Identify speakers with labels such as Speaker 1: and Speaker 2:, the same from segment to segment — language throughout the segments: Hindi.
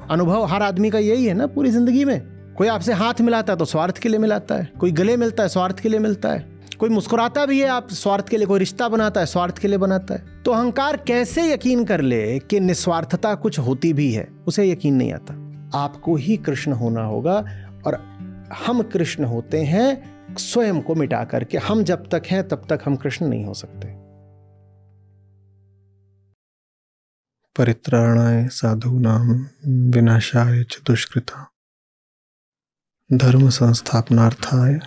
Speaker 1: अनुभव हर आदमी का यही है ना पूरी जिंदगी में। कोई आपसे हाथ मिलाता है तो स्वार्थ के लिए मिलाता है, कोई गले मिलता है स्वार्थ के लिए मिलता है, कोई मुस्कुराता भी है आप स्वार्थ के लिए, कोई रिश्ता बनाता है स्वार्थ के लिए बनाता है। तो अहंकार कैसे यकीन कर ले कि निस्वार्थता कुछ होती भी है, उसे यकीन नहीं आता। आपको ही कृष्ण होना होगा, और हम कृष्ण होते हैं स्वयं को मिटा करके। हम जब तक हैं तब तक हम कृष्ण नहीं हो सकते।
Speaker 2: परित्राणाय साधूनां विनाशाय च दुष्कृतां धर्म संस्थापनार्थाय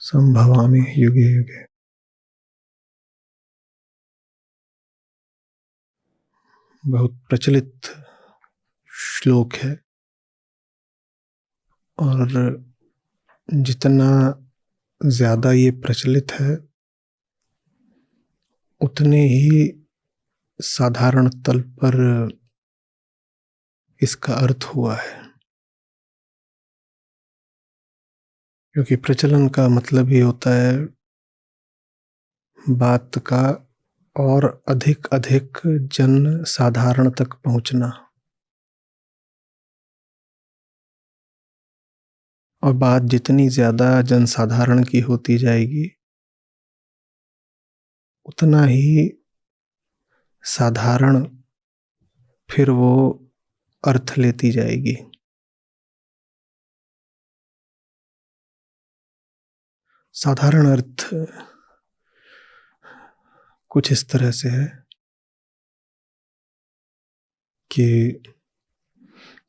Speaker 2: संभवामि युगे युगे। बहुत प्रचलित श्लोक है, और जितना ज्यादा ये प्रचलित है उतने ही साधारण तल पर इसका अर्थ हुआ है। क्योंकि प्रचलन का मतलब ये होता है बात का और अधिक अधिक जन साधारण तक पहुंचना, और बात जितनी ज्यादा जनसाधारण की होती जाएगी उतना ही साधारण फिर वो अर्थ लेती जाएगी। साधारण अर्थ कुछ इस तरह से है कि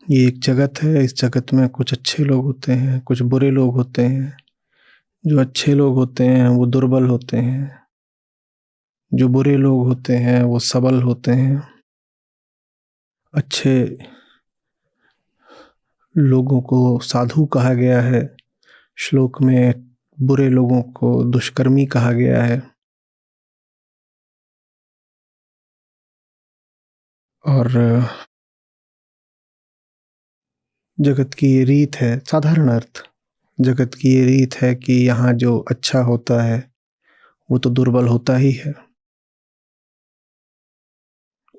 Speaker 2: ये एक जगत है, इस जगत में कुछ अच्छे लोग होते हैं, कुछ बुरे लोग होते हैं। जो अच्छे लोग होते हैं वो दुर्बल होते हैं, जो बुरे लोग होते हैं वो सबल होते हैं। अच्छे लोगों को साधु कहा गया है श्लोक में, बुरे लोगों को दुष्कर्मी कहा गया है। और जगत की ये रीत है, साधारण अर्थ, जगत की ये रीत है कि यहाँ जो अच्छा होता है वो तो दुर्बल होता ही है,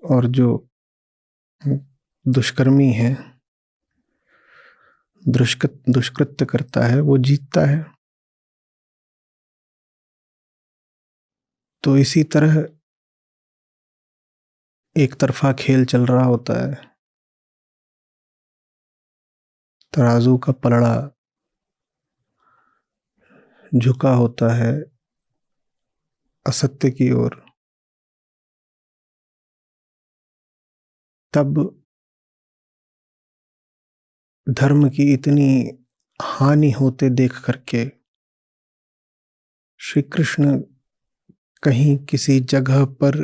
Speaker 2: और जो दुष्कर्मी है, दुष्कृत्य करता है, वो जीतता है। तो इसी तरह एक तरफा खेल चल रहा होता है। तराजू का पलड़ा झुका होता है असत्य की ओर। तब धर्म की इतनी हानि होते देख करके श्री कृष्ण कहीं किसी जगह पर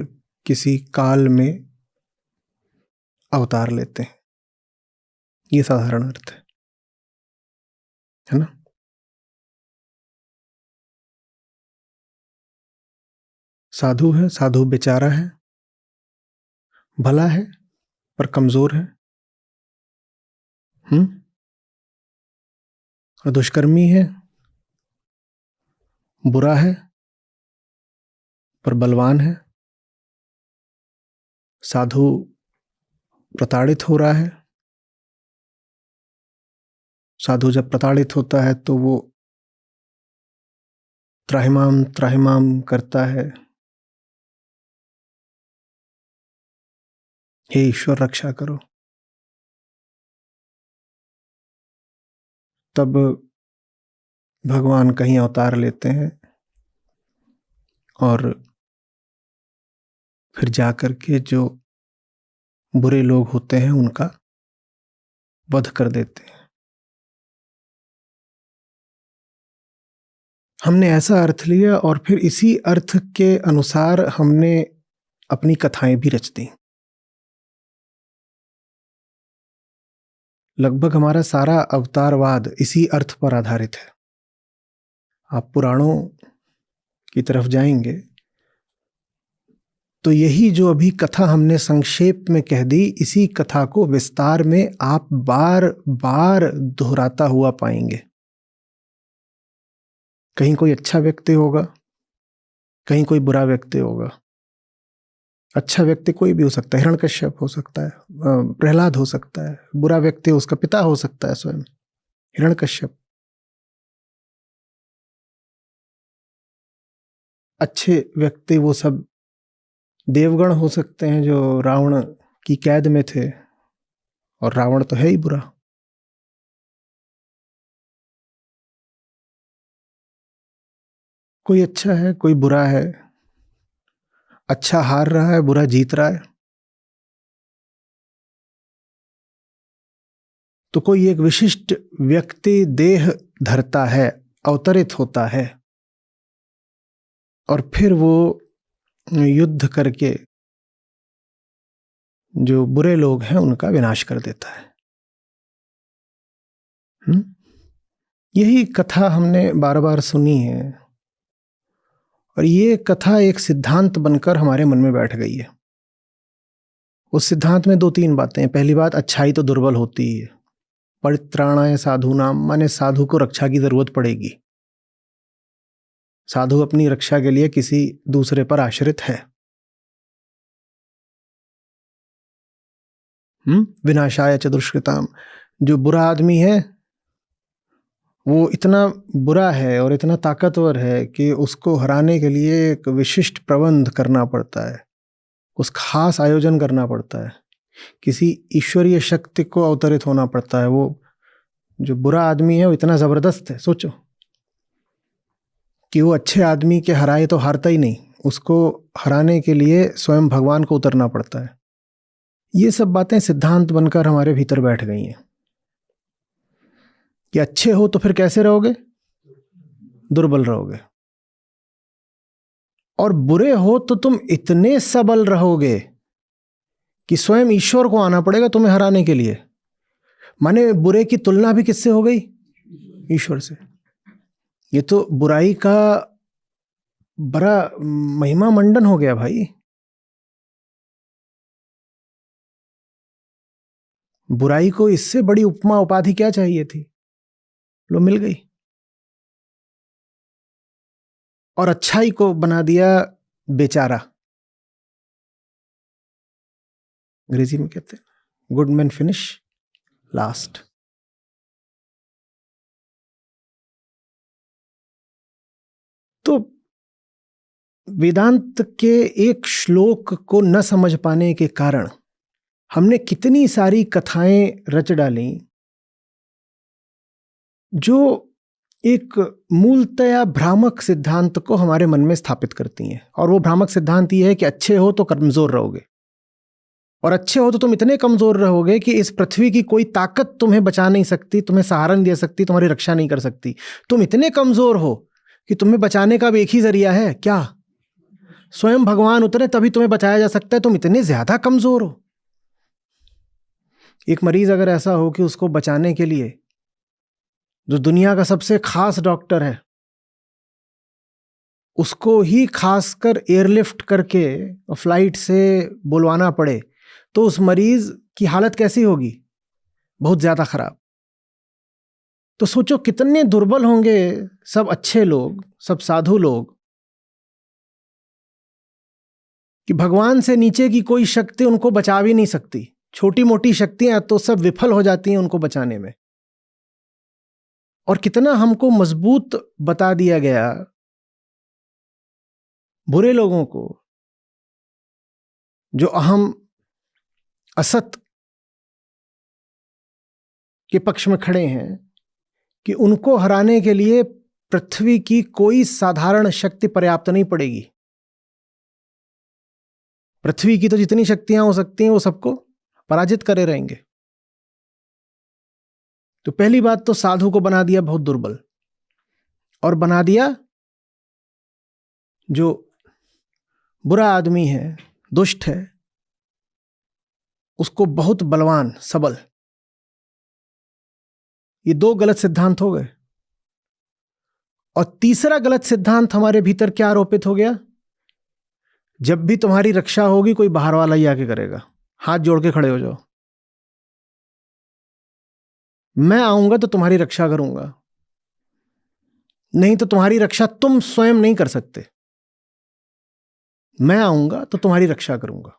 Speaker 2: किसी काल में अवतार लेते हैं। ये साधारण अर्थ है ना। साधु है, साधु बेचारा है, भला है पर कमजोर है। और दुष्कर्मी है, बुरा है पर बलवान है। साधु प्रताड़ित हो रहा है। साधु जब प्रताड़ित होता है तो वो त्राहिमाम त्राहिमाम करता है, हे ईश्वर रक्षा करो। तब भगवान कहीं अवतार लेते हैं और फिर जाकर के जो बुरे लोग होते हैं उनका वध कर देते हैं। हमने ऐसा अर्थ लिया और फिर इसी अर्थ के अनुसार हमने अपनी कथाएं भी रच दी। लगभग हमारा सारा अवतारवाद इसी अर्थ पर आधारित है। आप पुराणों की तरफ जाएंगे तो यही जो अभी कथा हमने संक्षेप में कह दी, इसी कथा को विस्तार में आप बार बार दोहराता हुआ पाएंगे। कहीं कोई अच्छा व्यक्ति होगा, कहीं कोई बुरा व्यक्ति होगा,
Speaker 1: अच्छा व्यक्ति कोई भी हो सकता है, हिरण्यकश्यप हो सकता है, प्रहलाद हो सकता है। बुरा व्यक्ति उसका पिता हो सकता है स्वयं, हिरण्यकश्यप। अच्छे व्यक्ति वो सब देवगण हो सकते हैं जो रावण की कैद में थे, और रावण तो है ही बुरा। कोई अच्छा है, कोई बुरा है, अच्छा हार रहा है, बुरा जीत रहा है। तो कोई एक विशिष्ट व्यक्ति देह धरता है, अवतरित होता है, और फिर वो युद्ध करके जो बुरे लोग हैं उनका विनाश कर देता है। यही कथा हमने बार बार सुनी है, और ये कथा एक सिद्धांत बनकर हमारे मन में बैठ गई है। उस सिद्धांत में 2-3 बातें हैं। पहली बात, अच्छाई तो दुर्बल होती ही है। परित्राणाय साधूनाम, माने साधु को रक्षा की जरूरत पड़ेगी। साधु अपनी रक्षा के लिए किसी दूसरे पर आश्रित है। विनाशाय च दुष्कृताम, जो बुरा आदमी है वो इतना बुरा है और इतना ताकतवर है कि उसको हराने के लिए एक विशिष्ट प्रबंध करना पड़ता है, उस खास आयोजन करना पड़ता है, किसी ईश्वरीय शक्ति को अवतरित होना पड़ता है। वो जो बुरा आदमी है वो इतना जबरदस्त है, सोचो कि वो अच्छे आदमी के हराए तो हारता ही नहीं, उसको हराने के लिए स्वयं भगवान को उतरना पड़ता है। ये सब बातें सिद्धांत बनकर हमारे भीतर बैठ गई हैं कि अच्छे हो तो फिर कैसे रहोगे? दुर्बल रहोगे। और बुरे हो तो तुम इतने सबल रहोगे कि स्वयं ईश्वर को आना पड़ेगा तुम्हें हराने के लिए। माने बुरे की तुलना भी किससे हो गई? ईश्वर से। ये तो बुराई का बड़ा महिमा मंडन हो गया भाई। बुराई को इससे बड़ी उपमा उपाधि क्या चाहिए थी? लो मिल गई। और अच्छाई को बना दिया बेचारा। अंग्रेजी में कहते हैं गुड मैन फिनिश लास्ट। तो वेदांत के एक श्लोक को न समझ पाने के कारण हमने कितनी सारी कथाएं रच डाली जो एक मूलतया भ्रामक सिद्धांत को हमारे मन में स्थापित करती हैं। और वो भ्रामक सिद्धांत ये है कि अच्छे हो तो कमजोर रहोगे, और अच्छे हो तो तुम इतने कमजोर रहोगे कि इस पृथ्वी की कोई ताकत तुम्हें बचा नहीं सकती, तुम्हें सहारा नहीं दे सकती, तुम्हारी रक्षा नहीं कर सकती। तुम इतने कमजोर हो कि तुम्हें बचाने का भी एक ही जरिया है, क्या? स्वयं भगवान उतरे तभी तुम्हें बचाया जा सकता है। तुम इतने ज्यादा कमजोर हो। एक मरीज अगर ऐसा हो कि उसको बचाने के लिए जो दुनिया का सबसे खास डॉक्टर है उसको ही खासकर एयरलिफ्ट करके फ्लाइट से बुलवाना पड़े, तो उस मरीज की हालत कैसी होगी? बहुत ज्यादा खराब। तो सोचो कितने दुर्बल होंगे सब अच्छे लोग, सब साधु लोग, कि भगवान से नीचे की कोई शक्ति उनको बचा भी नहीं सकती। छोटी मोटी शक्तियां तो सब विफल हो जाती हैं उनको बचाने में। और कितना हमको मजबूत बता दिया गया बुरे लोगों को, जो अहम असत के पक्ष में खड़े हैं, कि उनको हराने के लिए पृथ्वी की कोई साधारण शक्ति पर्याप्त नहीं पड़ेगी। पृथ्वी की तो जितनी शक्तियां हो सकती हैं वो सबको पराजित करे रहेंगे। तो पहली बात तो साधु को बना दिया बहुत दुर्बल, और बना दिया जो बुरा आदमी है, दुष्ट है, उसको बहुत बलवान, सबल। ये 2 गलत सिद्धांत हो गए। और तीसरा गलत सिद्धांत हमारे भीतर क्या आरोपित हो गया? जब भी तुम्हारी रक्षा होगी कोई बाहर वाला ही आके करेगा। हाथ जोड़ के खड़े हो जाओ, मैं आऊंगा तो तुम्हारी रक्षा करूंगा, नहीं तो तुम्हारी रक्षा तुम स्वयं नहीं कर सकते। मैं आऊंगा तो तुम्हारी रक्षा करूंगा।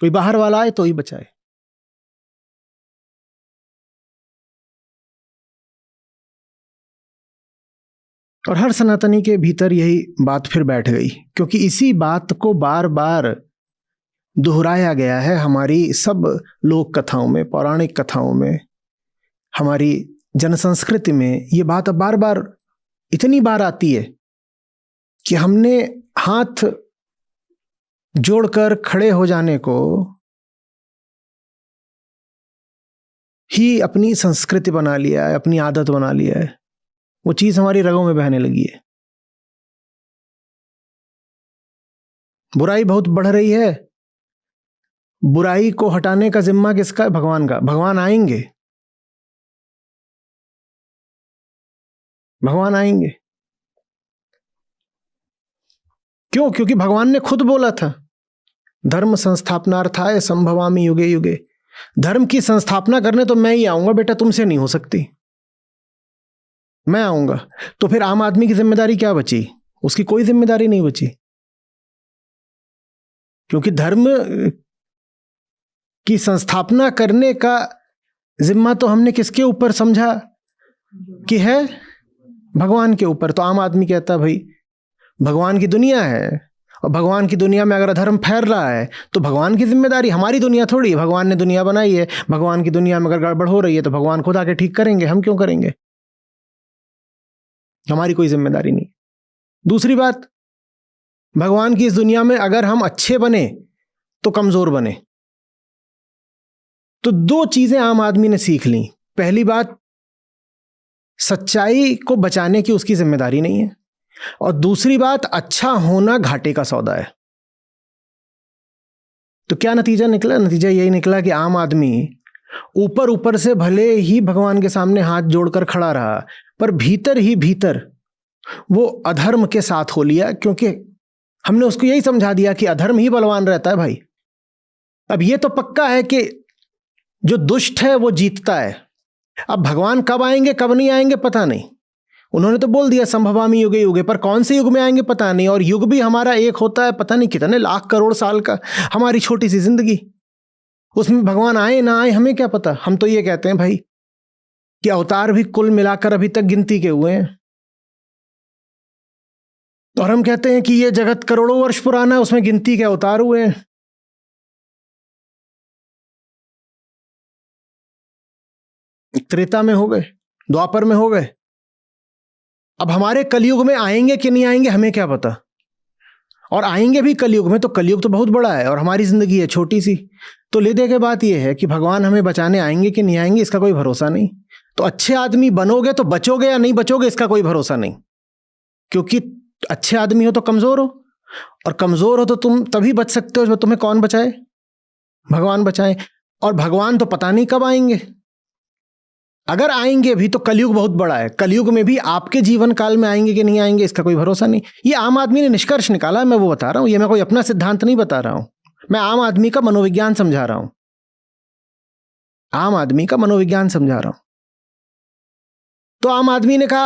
Speaker 1: कोई बाहर वाला आए तो ही बचाए। और हर सनातनी के भीतर यही बात फिर बैठ गई, क्योंकि इसी बात को बार बार दोहराया गया है हमारी सब लोक कथाओं में, पौराणिक कथाओं में, हमारी जनसंस्कृति में। ये बात अब बार बार इतनी बार आती है कि हमने हाथ जोड़कर खड़े हो जाने को ही अपनी संस्कृति बना लिया है, अपनी आदत बना लिया है। वो चीज हमारी रगों में बहने लगी है। बुराई बहुत बढ़ रही है। बुराई को हटाने का जिम्मा किसका है? भगवान का। भगवान आएंगे, भगवान आएंगे। क्यों? क्योंकि भगवान ने खुद बोला था, धर्म संस्थापनार्थाय संभवामि युगे युगे। धर्म की संस्थापना करने तो मैं ही आऊंगा बेटा, तुमसे नहीं हो सकती। मैं आऊंगा। तो फिर आम आदमी की जिम्मेदारी क्या बची? उसकी कोई जिम्मेदारी नहीं बची, क्योंकि धर्म की संस्थापना करने का जिम्मा तो हमने किसके ऊपर समझा कि है? भगवान के ऊपर। तो आम आदमी कहता भाई भगवान की दुनिया है, और भगवान की दुनिया में अगर धर्म फैल रहा है तो भगवान की जिम्मेदारी, हमारी दुनिया थोड़ी है। भगवान ने दुनिया बनाई है, भगवान की दुनिया में अगर गड़बड़ हो रही है तो भगवान खुद आके ठीक करेंगे, हम क्यों करेंगे? हमारी कोई जिम्मेदारी नहीं। दूसरी बात, भगवान की इस दुनिया में अगर हम अच्छे बने तो कमजोर बने। तो दो चीजें आम आदमी ने सीख ली। पहली बात, सच्चाई को बचाने की उसकी जिम्मेदारी नहीं है, और दूसरी बात, अच्छा होना घाटे का सौदा है। तो क्या नतीजा निकला? नतीजा यही निकला कि आम आदमी ऊपर ऊपर से भले ही भगवान के सामने हाथ जोड़कर खड़ा रहा, पर भीतर ही भीतर वो अधर्म के साथ हो लिया, क्योंकि हमने उसको यही समझा दिया कि अधर्म ही बलवान रहता है भाई। अब ये तो पक्का है कि जो दुष्ट है वो जीतता है। अब भगवान कब आएंगे कब नहीं आएंगे पता नहीं। उन्होंने तो बोल दिया संभवामि युगे युगे, पर कौन से युग में आएंगे पता नहीं। और युग भी हमारा एक होता है पता नहीं कितने लाख करोड़ साल का, हमारी छोटी सी जिंदगी, उसमें भगवान आए ना आए हमें क्या पता। हम तो ये कहते हैं भाई कि अवतार भी कुल मिलाकर अभी तक गिनती के हुए हैं, और हम कहते हैं कि ये जगत करोड़ों वर्ष पुराना है, उसमें गिनती के अवतार हुए हैं। त्रेता में हो गए, द्वापर में हो गए, अब हमारे कलयुग में आएंगे कि नहीं आएंगे हमें क्या पता। और आएंगे भी कलयुग में, तो कलयुग तो बहुत बड़ा है और हमारी जिंदगी है छोटी सी। तो ले दे के बात यह है कि भगवान हमें बचाने आएंगे कि नहीं आएंगे इसका कोई भरोसा नहीं। तो अच्छे आदमी बनोगे तो बचोगे या नहीं बचोगे इसका कोई भरोसा नहीं, क्योंकि अच्छे आदमी हो तो कमजोर हो, और कमजोर हो तो तुम तभी बच सकते हो जब तुम्हें कौन बचाए? भगवान बचाए। और भगवान तो पता नहीं कब आएंगे। अगर आएंगे भी तो कलयुग बहुत बड़ा है, कलयुग में भी आपके जीवन काल में आएंगे कि नहीं आएंगे इसका कोई भरोसा नहीं। ये आम आदमी ने निष्कर्ष निकाला है, मैं वो बता रहा हूं। ये मैं कोई अपना सिद्धांत नहीं बता रहा हूं, मैं आम आदमी का मनोविज्ञान समझा रहा हूं। आम आदमी का मनोविज्ञान समझा रहा हूं। तो आम आदमी ने कहा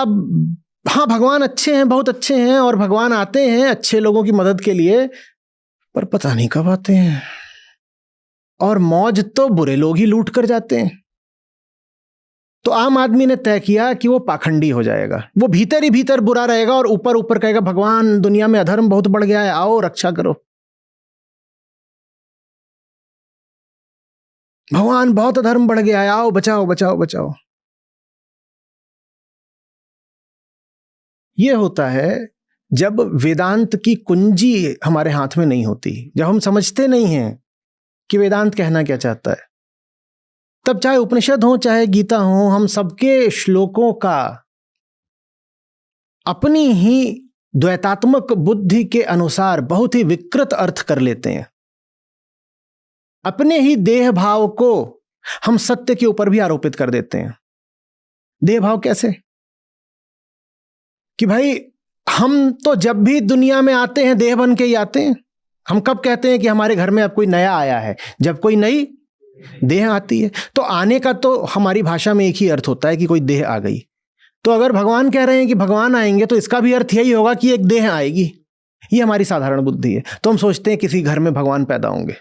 Speaker 1: हाँ भगवान अच्छे हैं, बहुत अच्छे हैं, और भगवान आते हैं अच्छे लोगों की मदद के लिए, पर पता नहीं कब आते हैं। और मौज तो बुरे लोग ही लूट कर जाते हैं। तो आम आदमी ने तय किया कि वो पाखंडी हो जाएगा, वो भीतर ही भीतर बुरा रहेगा और ऊपर ऊपर कहेगा भगवान दुनिया में अधर्म बहुत बढ़ गया है, आओ रक्षा करो। भगवान बहुत अधर्म बढ़ गया है, आओ बचाओ बचाओ बचाओ। ये होता है जब वेदांत की कुंजी हमारे हाथ में नहीं होती, जब हम समझते नहीं हैं कि वेदांत कहना क्या चाहता है। तब चाहे उपनिषद हो चाहे गीता हो, हम सबके श्लोकों का अपनी ही द्वैतात्मक बुद्धि के अनुसार बहुत ही विकृत अर्थ कर लेते हैं। अपने ही देह भाव को हम सत्य के ऊपर भी आरोपित कर देते हैं। देह भाव कैसे? कि भाई हम तो जब भी दुनिया में आते हैं देह बन के ही आते हैं। हम कब कहते हैं कि हमारे घर में अब कोई नया आया है? जब कोई नई देह आती है। तो आने का तो हमारी भाषा में एक ही अर्थ होता है कि कोई देह आ गई। तो अगर भगवान कह रहे हैं कि भगवान आएंगे तो इसका भी अर्थ यही होगा कि एक देह आएगी। ये हमारी साधारण बुद्धि है। तो हम सोचते हैं किसी घर में भगवान पैदा होंगे,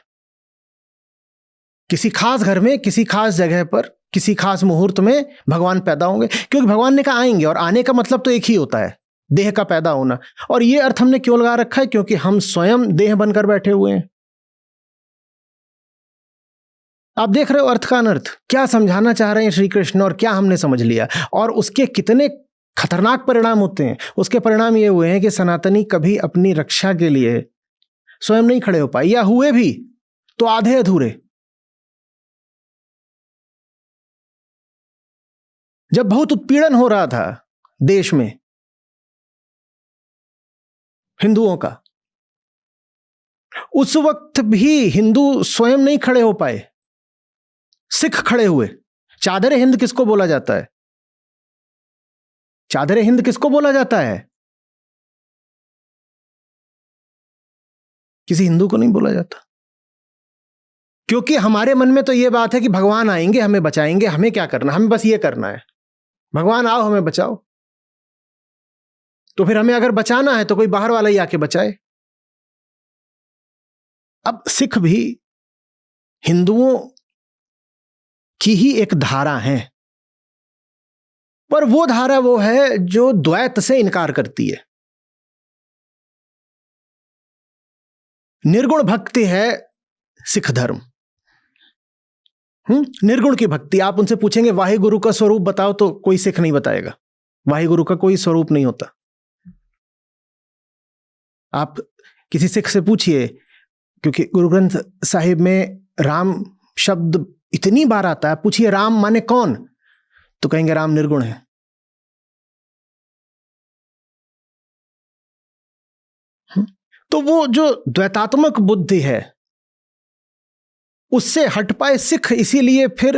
Speaker 1: किसी खास घर में, किसी खास जगह पर, किसी खास मुहूर्त में भगवान पैदा होंगे, क्योंकि भगवान ने कहा आएंगे, और आने का मतलब तो एक ही होता है, देह का पैदा होना। और ये अर्थ हमने क्यों लगा रखा है? क्योंकि हम स्वयं देह बनकर बैठे हुए हैं। आप देख रहे हो अर्थ का अनर्थ, क्या समझाना चाह रहे हैं श्री कृष्ण और क्या हमने समझ लिया, और उसके कितने खतरनाक परिणाम होते हैं। उसके परिणाम ये हुए हैं कि सनातनी कभी अपनी रक्षा के लिए स्वयं नहीं खड़े हो पाए, या हुए भी तो आधे अधूरे। जब बहुत उत्पीड़न हो रहा था देश में हिंदुओं का, उस वक्त भी हिंदू स्वयं नहीं खड़े हो पाए, सिख खड़े हुए। चादर हिंद किसको बोला जाता है? चादर हिंद किसको बोला जाता है? किसी हिंदू को नहीं बोला जाता, क्योंकि हमारे मन में तो यह बात है कि भगवान आएंगे, हमें बचाएंगे, हमें क्या करना, हमें बस ये करना है, भगवान आओ हमें बचाओ। तो फिर हमें अगर बचाना है तो कोई बाहर वाला ही आके बचाए। अब सिख भी हिंदुओं की ही एक धारा है, पर वो धारा वो है जो द्वैत से इनकार करती है। निर्गुण भक्ति है सिख धर्म। निर्गुण की भक्ति। आप उनसे पूछेंगे वाहे गुरु का स्वरूप बताओ, तो कोई सिख नहीं बताएगा। वाहे गुरु का कोई स्वरूप नहीं होता। आप किसी सिख से पूछिए, क्योंकि गुरु ग्रंथ साहिब में राम शब्द इतनी बार आता है, पूछिए राम माने कौन, तो कहेंगे राम निर्गुण है। तो वो जो द्वैतात्मक बुद्धि है उससे हट पाए सिख, इसीलिए फिर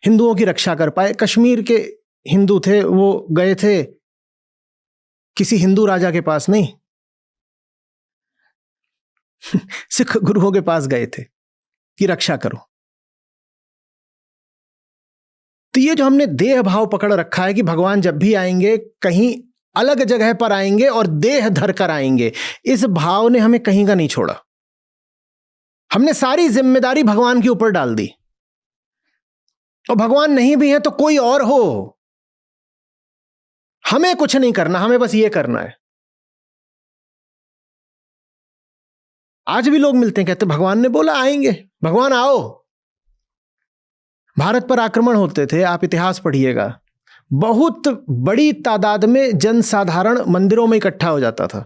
Speaker 1: हिंदुओं की रक्षा कर पाए। कश्मीर के हिंदू थे, वो गए थे किसी हिंदू राजा के पास नहीं, सिख गुरुओं के पास गए थे कि रक्षा करो। तो ये जो हमने देह भाव पकड़ रखा है कि भगवान जब भी आएंगे कहीं अलग जगह पर आएंगे और देह धर कर आएंगे, इस भाव ने हमें कहीं का नहीं छोड़ा। हमने सारी जिम्मेदारी भगवान के ऊपर डाल दी, और भगवान नहीं भी है तो कोई और हो, हमें कुछ नहीं करना, हमें बस ये करना है। आज भी लोग मिलते हैं, कहते भगवान ने बोला आएंगे, भगवान आओ। भारत पर आक्रमण होते थे, आप इतिहास पढ़िएगा, बहुत बड़ी तादाद में जनसाधारण मंदिरों में इकट्ठा हो जाता था।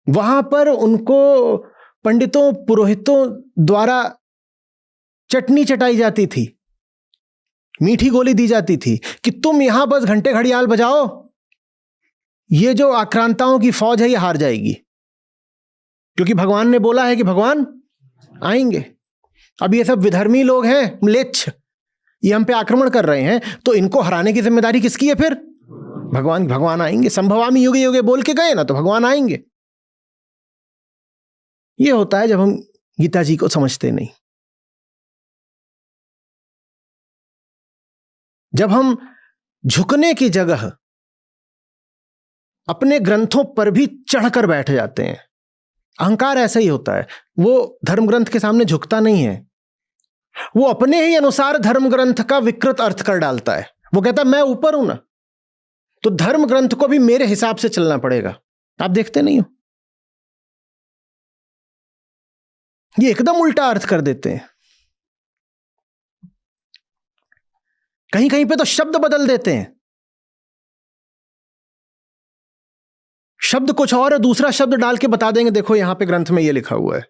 Speaker 1: वहां पर उनको पंडितों पुरोहितों द्वारा चटनी चटाई जाती थी, मीठी गोली दी जाती थी कि तुम यहां बस घंटे घड़ियाल बजाओ, ये जो आक्रांताओं की फौज है ये हार जाएगी, क्योंकि भगवान ने बोला है कि भगवान आएंगे। अब ये सब विधर्मी लोग हैं, म्लेच्छ, ये हम पे आक्रमण कर रहे हैं, तो इनको हराने की जिम्मेदारी किसकी है फिर? भगवान। भगवान आएंगे, संभवामि युगे युगे बोल के गए ना, तो भगवान आएंगे। ये होता है जब हम गीता जी को समझते नहीं, जब हम झुकने की जगह अपने ग्रंथों पर भी चढ़कर बैठ जाते हैं। अहंकार ऐसा ही होता है, वो धर्म ग्रंथ के सामने झुकता नहीं है, वो अपने ही अनुसार धर्म ग्रंथ का विकृत अर्थ कर डालता है। वो कहता है मैं ऊपर हूं ना, तो धर्म ग्रंथ को भी मेरे हिसाब से चलना पड़ेगा। आप देखते नहीं हो, ये एकदम उल्टा अर्थ कर देते हैं। कहीं कहीं पे तो शब्द बदल देते हैं, शब्द कुछ और है, दूसरा शब्द डाल के बता देंगे देखो यहां पे ग्रंथ में ये लिखा हुआ है।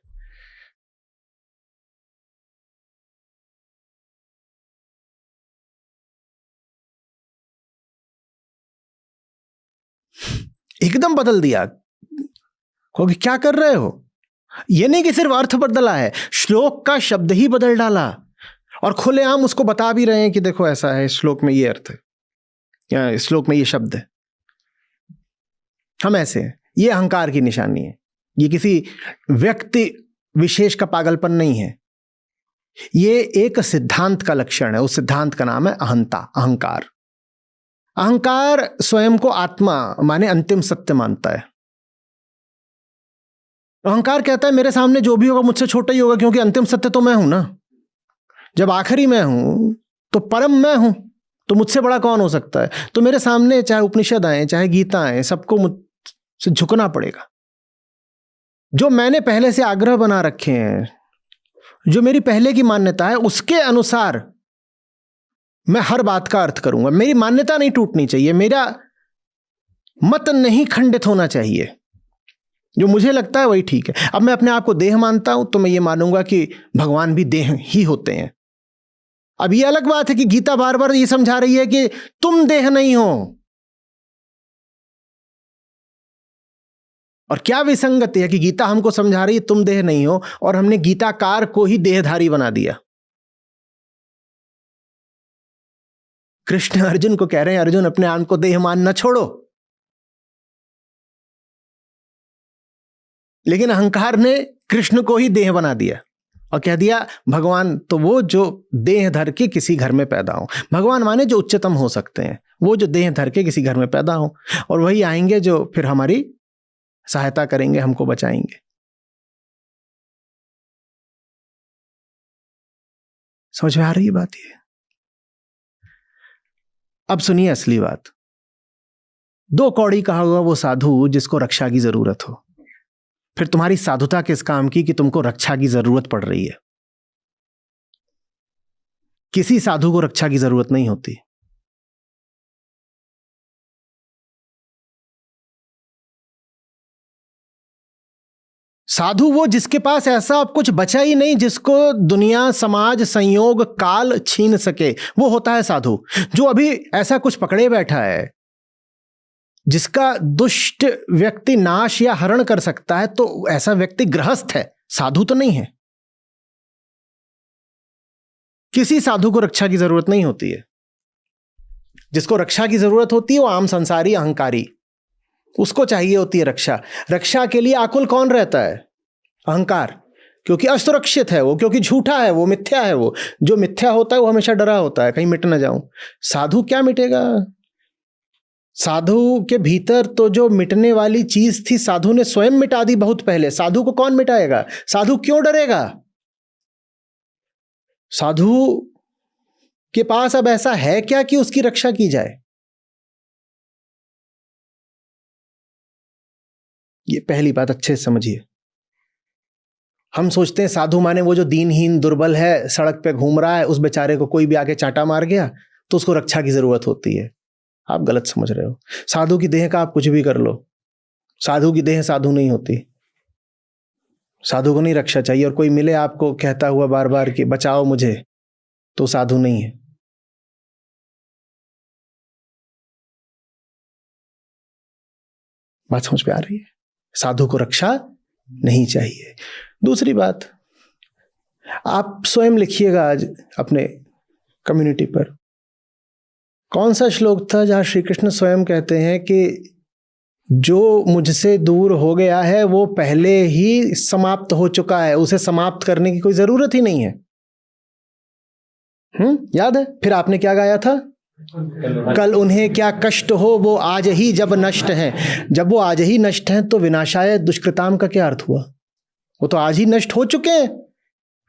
Speaker 1: एकदम बदल दिया। कहोगे क्या कर रहे हो? ये नहीं कि सिर्फ अर्थ बदला है, श्लोक का शब्द ही बदल डाला, और खुलेआम उसको बता भी रहे हैं कि देखो ऐसा है, श्लोक में ये अर्थ है या श्लोक में ये शब्द है। हम ऐसे हैं, ये अहंकार की निशानी है, ये किसी व्यक्ति विशेष का पागलपन नहीं है। ये एक सिद्धांत का लक्षण है। उस सिद्धांत का नाम है अहंता, अहंकार। अहंकार स्वयं को आत्मा माने अंतिम सत्य मानता है। अहंकार कहता है मेरे सामने जो भी होगा मुझसे छोटा ही होगा, क्योंकि अंतिम सत्य तो मैं हूं ना। जब आखिरी मैं हूं तो परम मैं हूं, तो मुझसे बड़ा कौन हो सकता है। तो मेरे सामने चाहे उपनिषद आए, चाहे गीता आए, सबको मुझसे झुकना पड़ेगा। जो मैंने पहले से आग्रह बना रखे हैं, जो मेरी पहले की मान्यता है, उसके अनुसार मैं हर बात का अर्थ करूंगा। मेरी मान्यता नहीं टूटनी चाहिए, मेरा मत नहीं खंडित होना चाहिए। जो मुझे लगता है वही ठीक है। अब मैं अपने आप को देह मानता हूं तो मैं ये मानूंगा कि भगवान भी देह ही होते हैं। अब ये अलग बात है कि गीता बार बार ये समझा रही है कि तुम देह नहीं हो। और क्या विसंगति है कि गीता हमको समझा रही है तुम देह नहीं हो, और हमने गीताकार को ही देहधारी बना दिया। कृष्ण अर्जुन को कह रहे हैं, अर्जुन अपने आप को देह मानना छोड़ो। लेकिन अहंकार ने कृष्ण को ही देह बना दिया और कह दिया भगवान तो वो जो देह धर के किसी घर में पैदा हो। भगवान माने जो उच्चतम हो सकते हैं, वो जो देह धर के किसी घर में पैदा हो, और वही आएंगे जो फिर हमारी सहायता करेंगे, हमको बचाएंगे। समझ में आ रही है बात ये? अब सुनिए असली बात। 2 कौड़ी कहा हुआ वो साधु जिसको रक्षा की जरूरत हो। फिर तुम्हारी साधुता किस काम की कि तुमको रक्षा की जरूरत पड़ रही है? किसी साधु को रक्षा की जरूरत नहीं होती। साधु वो जिसके पास ऐसा अब कुछ बचा ही नहीं जिसको दुनिया, समाज, संयोग, काल छीन सके, वो होता है साधु। जो अभी ऐसा कुछ पकड़े बैठा है जिसका दुष्ट व्यक्ति नाश या हरण कर सकता है, तो ऐसा व्यक्ति गृहस्थ है, साधु तो नहीं है। किसी साधु को रक्षा की जरूरत नहीं होती है। जिसको रक्षा की जरूरत होती है वो आम संसारी अहंकारी, उसको चाहिए होती है रक्षा। रक्षा के लिए आकुल कौन रहता है? अहंकार, क्योंकि असुरक्षित है वो, क्योंकि झूठा है वो, मिथ्या है वो। जो मिथ्या होता है वो हमेशा डरा होता है कहीं मिट ना जाऊं। साधु क्या मिटेगा? साधु के भीतर तो जो मिटने वाली चीज थी साधु ने स्वयं मिटा दी बहुत पहले। साधु को कौन मिटाएगा? साधु क्यों डरेगा? साधु के पास अब ऐसा है क्या कि उसकी रक्षा की जाए? ये पहली बात अच्छे से समझिए। हम सोचते हैं साधु माने वो जो दीनहीन दुर्बल है, सड़क पे घूम रहा है, उस बेचारे को कोई भी आके चांटा मार गया तो उसको रक्षा की जरूरत होती है। आप गलत समझ रहे हो। साधु की देह का आप कुछ भी कर लो, साधु की देह साधु नहीं होती। साधु को नहीं रक्षा चाहिए। और कोई मिले आपको कहता हुआ बार बार कि बचाओ मुझे, तो साधु नहीं है। बात समझ में आ रही है? साधु को रक्षा नहीं चाहिए। दूसरी बात, आप स्वयं लिखिएगा आज अपने कम्युनिटी पर, कौन सा श्लोक था जहां श्री कृष्ण स्वयं कहते हैं कि जो मुझसे दूर हो गया है वो पहले ही समाप्त हो चुका है, उसे समाप्त करने की कोई जरूरत ही नहीं है। याद है? फिर आपने क्या गाया था? कल उन्हें क्या कष्ट हो वो आज ही जब नष्ट हैं। जब वो आज ही नष्ट हैं तो विनाशाय दुष्कृताम का क्या अर्थ हुआ? वो तो आज ही नष्ट हो चुके हैं।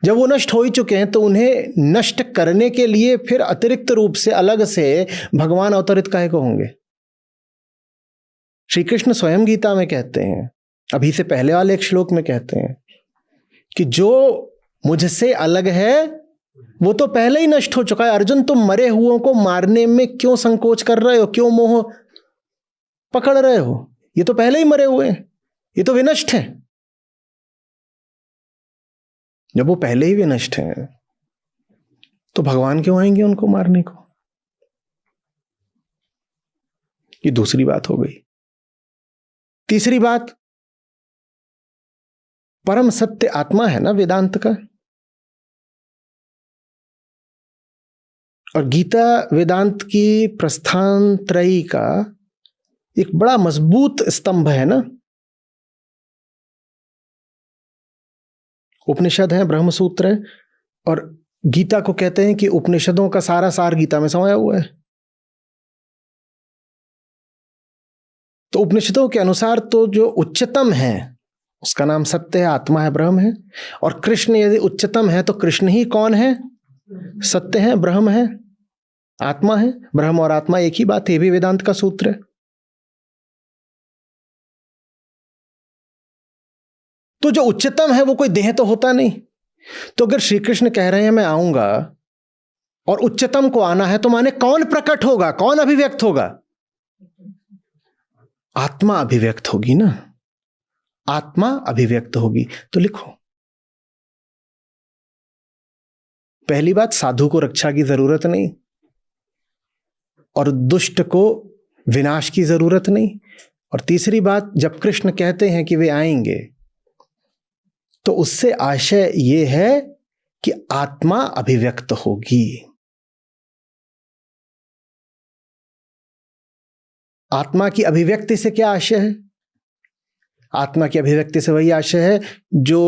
Speaker 1: जब वो नष्ट हो ही चुके हैं तो उन्हें नष्ट करने के लिए फिर अतिरिक्त रूप से अलग से भगवान अवतरित काहे को होंगे? श्री कृष्ण स्वयं गीता में कहते हैं, अभी से पहले वाले एक श्लोक में कहते हैं कि जो मुझसे अलग है वो तो पहले ही नष्ट हो चुका है। अर्जुन, तुम मरे हुओं को मारने में क्यों संकोच कर रहे हो? क्यों मोह पकड़ रहे हो? ये तो पहले ही मरे हुए हैं, ये तो विनष्ट है। जब वो पहले ही विनष्ट हैं तो भगवान क्यों आएंगे उनको मारने को? ये दूसरी बात हो गई। तीसरी बात, परम सत्य आत्मा है ना वेदांत का, और गीता वेदांत की प्रस्थान त्रयी का एक बड़ा मजबूत स्तंभ है ना। उपनिषद है, ब्रह्मसूत्र है, और गीता को कहते हैं कि उपनिषदों का सारा सार गीता में समाया हुआ है। तो उपनिषदों के अनुसार तो जो उच्चतम है उसका नाम सत्य है, आत्मा है, ब्रह्म है। और कृष्ण यदि उच्चतम है तो कृष्ण ही कौन है? सत्य है, ब्रह्म है, आत्मा है। ब्रह्म और आत्मा एक ही बात है, ये भी वेदांत का सूत्र है। तो जो उच्चतम है वो कोई देह तो होता नहीं। तो अगर श्री कृष्ण कह रहे हैं मैं आऊंगा और उच्चतम को आना है, तो माने कौन प्रकट होगा, कौन अभिव्यक्त होगा? आत्मा अभिव्यक्त होगी ना, आत्मा अभिव्यक्त होगी। तो लिखो, पहली बात, साधु को रक्षा की जरूरत नहीं, और दुष्ट को विनाश की जरूरत नहीं। और तीसरी बात, जब कृष्ण कहते हैं कि वे आएंगे तो उससे आशय यह है कि आत्मा अभिव्यक्त होगी। आत्मा की अभिव्यक्ति से क्या आशय है? आत्मा की अभिव्यक्ति से वही आशय है जो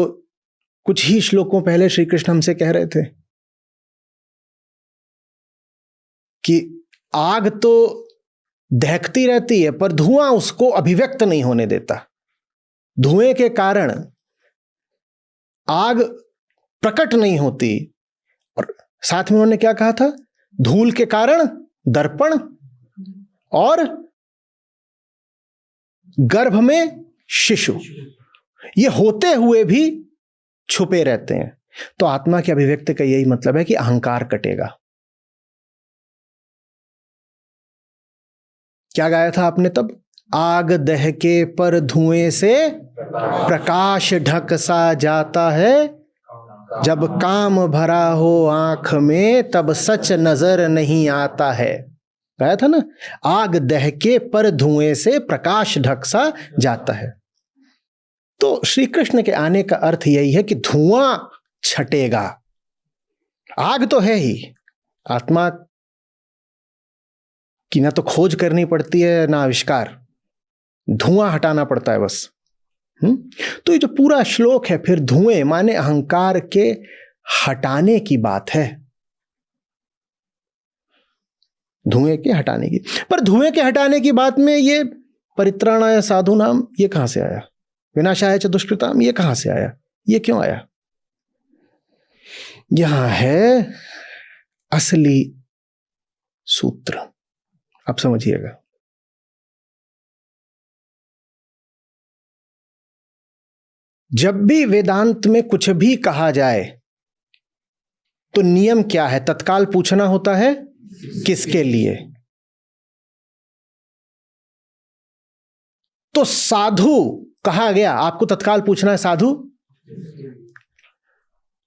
Speaker 1: कुछ ही श्लोकों पहले श्री कृष्ण हमसे कह रहे थे कि आग तो दहकती रहती है पर धुआं उसको अभिव्यक्त नहीं होने देता। धुएं के कारण आग प्रकट नहीं होती। और साथ में उन्होंने क्या कहा था? धूल के कारण दर्पण, और गर्भ में शिशु, ये होते हुए भी छुपे रहते हैं। तो आत्मा की अभिव्यक्ति का यही मतलब है कि अहंकार कटेगा। क्या गाया था आपने तब? आग दहके पर धुएं से प्रकाश ढक सा जाता है, जब काम भरा हो आंख में तब सच नजर नहीं आता है। गाया था ना, आग दहके पर धुएं से प्रकाश ढक सा जाता है। तो श्री कृष्ण के आने का अर्थ यही है कि धुआं छटेगा। आग तो है ही, आत्मा की ना तो खोज करनी पड़ती है ना आविष्कार, धुआं हटाना पड़ता है बस। तो ये जो पूरा श्लोक है, फिर धुएं माने अहंकार के हटाने की बात है, धुएं के हटाने की। पर धुएं के हटाने की बात में ये परित्राणाय साधूनाम ये कहां से आया? विनाशाय च दुष्कृताम ये कहां से आया? ये क्यों आया? यहां है असली सूत्र, आप समझिएगा। जब भी वेदांत में कुछ भी कहा जाए तो नियम क्या है? तत्काल पूछना होता है किसके लिए? तो साधु कहा गया, आपको तत्काल पूछना है साधु।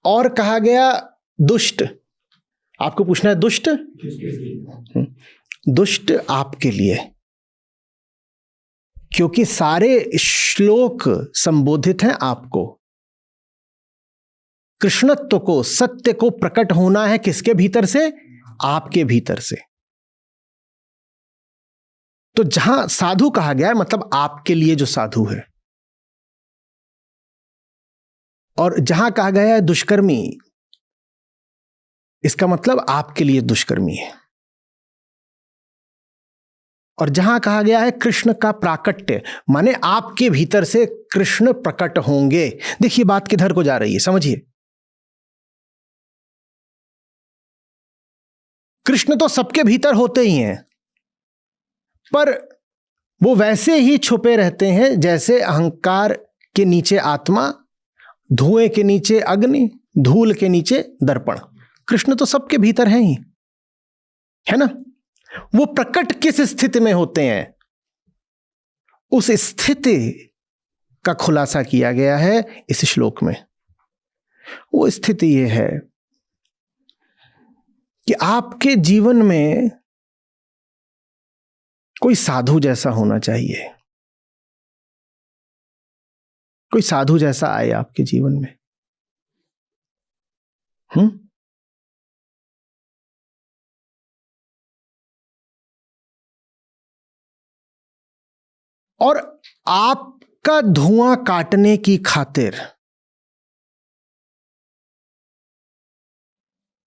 Speaker 1: और कहा गया दुष्ट, आपको पूछना है दुष्ट। दुष्ट आपके लिए, क्योंकि सारे श्लोक संबोधित हैं आपको। कृष्णत्व को, सत्य को प्रकट होना है किसके भीतर से? आपके भीतर से। तो जहां साधु कहा गया है मतलब आपके लिए जो साधु है, और जहां कहा गया है दुष्कर्मी, इसका मतलब आपके लिए दुष्कर्मी है। और जहां कहा गया है कृष्ण का प्राकट्य, माने आपके भीतर से कृष्ण प्रकट होंगे। देखिए बात किधर को जा रही है, समझिए। कृष्ण तो सबके भीतर होते ही हैं, पर वो वैसे ही छुपे रहते हैं जैसे अहंकार के नीचे आत्मा, धुएं के नीचे अग्नि, धूल के नीचे दर्पण। कृष्ण तो सबके भीतर हैं ही, है ना। वो प्रकट किस स्थिति में होते हैं, उस स्थिति का खुलासा किया गया है इस श्लोक में। वो स्थिति ये है कि आपके जीवन में कोई साधु जैसा होना चाहिए, कोई साधु जैसा आए आपके जीवन में। और आपका धुआं काटने की खातिर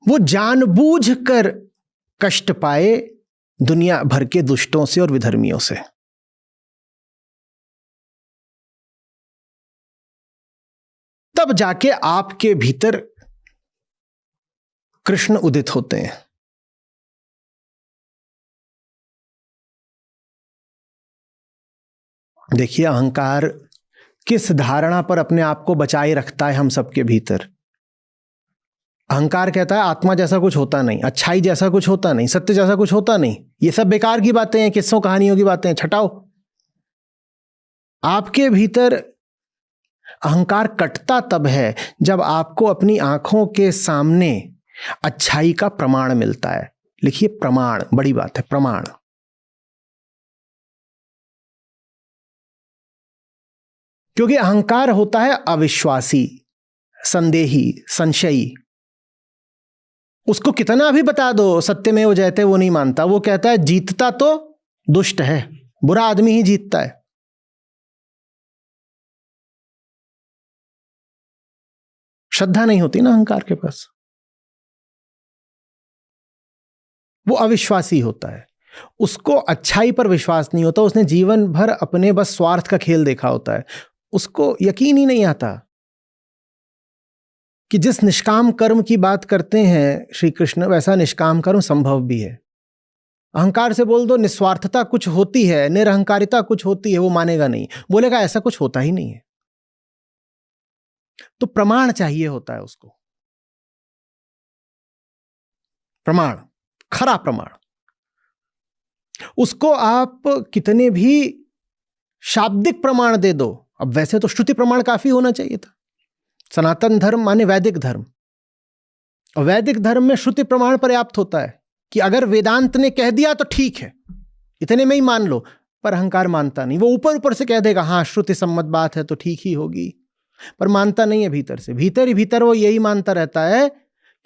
Speaker 1: वो जानबूझकर कष्ट पाए दुनिया भर के दुष्टों से और विधर्मियों से। तब जाके आपके भीतर कृष्ण उदित होते हैं। देखिए अहंकार किस धारणा पर अपने आप को बचाए रखता है हम सबके भीतर। अहंकार कहता है आत्मा जैसा कुछ होता नहीं, अच्छाई जैसा कुछ होता नहीं, सत्य जैसा कुछ होता नहीं, ये सब बेकार की बातें हैं, किस्सों कहानियों की बातें हैं, छटाओ। आपके भीतर अहंकार कटता तब है जब आपको अपनी आंखों के सामने अच्छाई का प्रमाण मिलता है। लिखिए प्रमाण, बड़ी बात है प्रमाण। क्योंकि अहंकार होता है अविश्वासी, संदेही, संशयी। उसको कितना भी बता दो सत्यमेव जयते, वो नहीं मानता। वो कहता है जीतता तो दुष्ट है, बुरा आदमी ही जीतता है। श्रद्धा नहीं होती ना अहंकार के पास, वो अविश्वासी होता है। उसको अच्छाई पर विश्वास नहीं होता, उसने जीवन भर अपने बस स्वार्थ का खेल देखा होता है। उसको यकीन ही नहीं आता कि जिस निष्काम कर्म की बात करते हैं श्री कृष्ण, वैसा निष्काम कर्म संभव भी है। अहंकार से बोल दो निस्वार्थता कुछ होती है, निरहंकारिता कुछ होती है, वो मानेगा नहीं, बोलेगा ऐसा कुछ होता ही नहीं है। तो प्रमाण चाहिए होता है उसको, प्रमाण, खरा प्रमाण। उसको आप कितने भी शाब्दिक प्रमाण दे दो। अब वैसे तो श्रुति प्रमाण काफी होना चाहिए था। सनातन धर्म माने वैदिक धर्म, और वैदिक धर्म में श्रुति प्रमाण पर्याप्त होता है कि अगर वेदांत ने कह दिया तो ठीक है, इतने में ही मान लो। पर अहंकार मानता नहीं, वो ऊपर ऊपर से कह देगा हाँ श्रुति सम्मत बात है तो ठीक ही होगी, पर मानता नहीं है भीतर से। भीतर ही भीतर वो यही मानता रहता है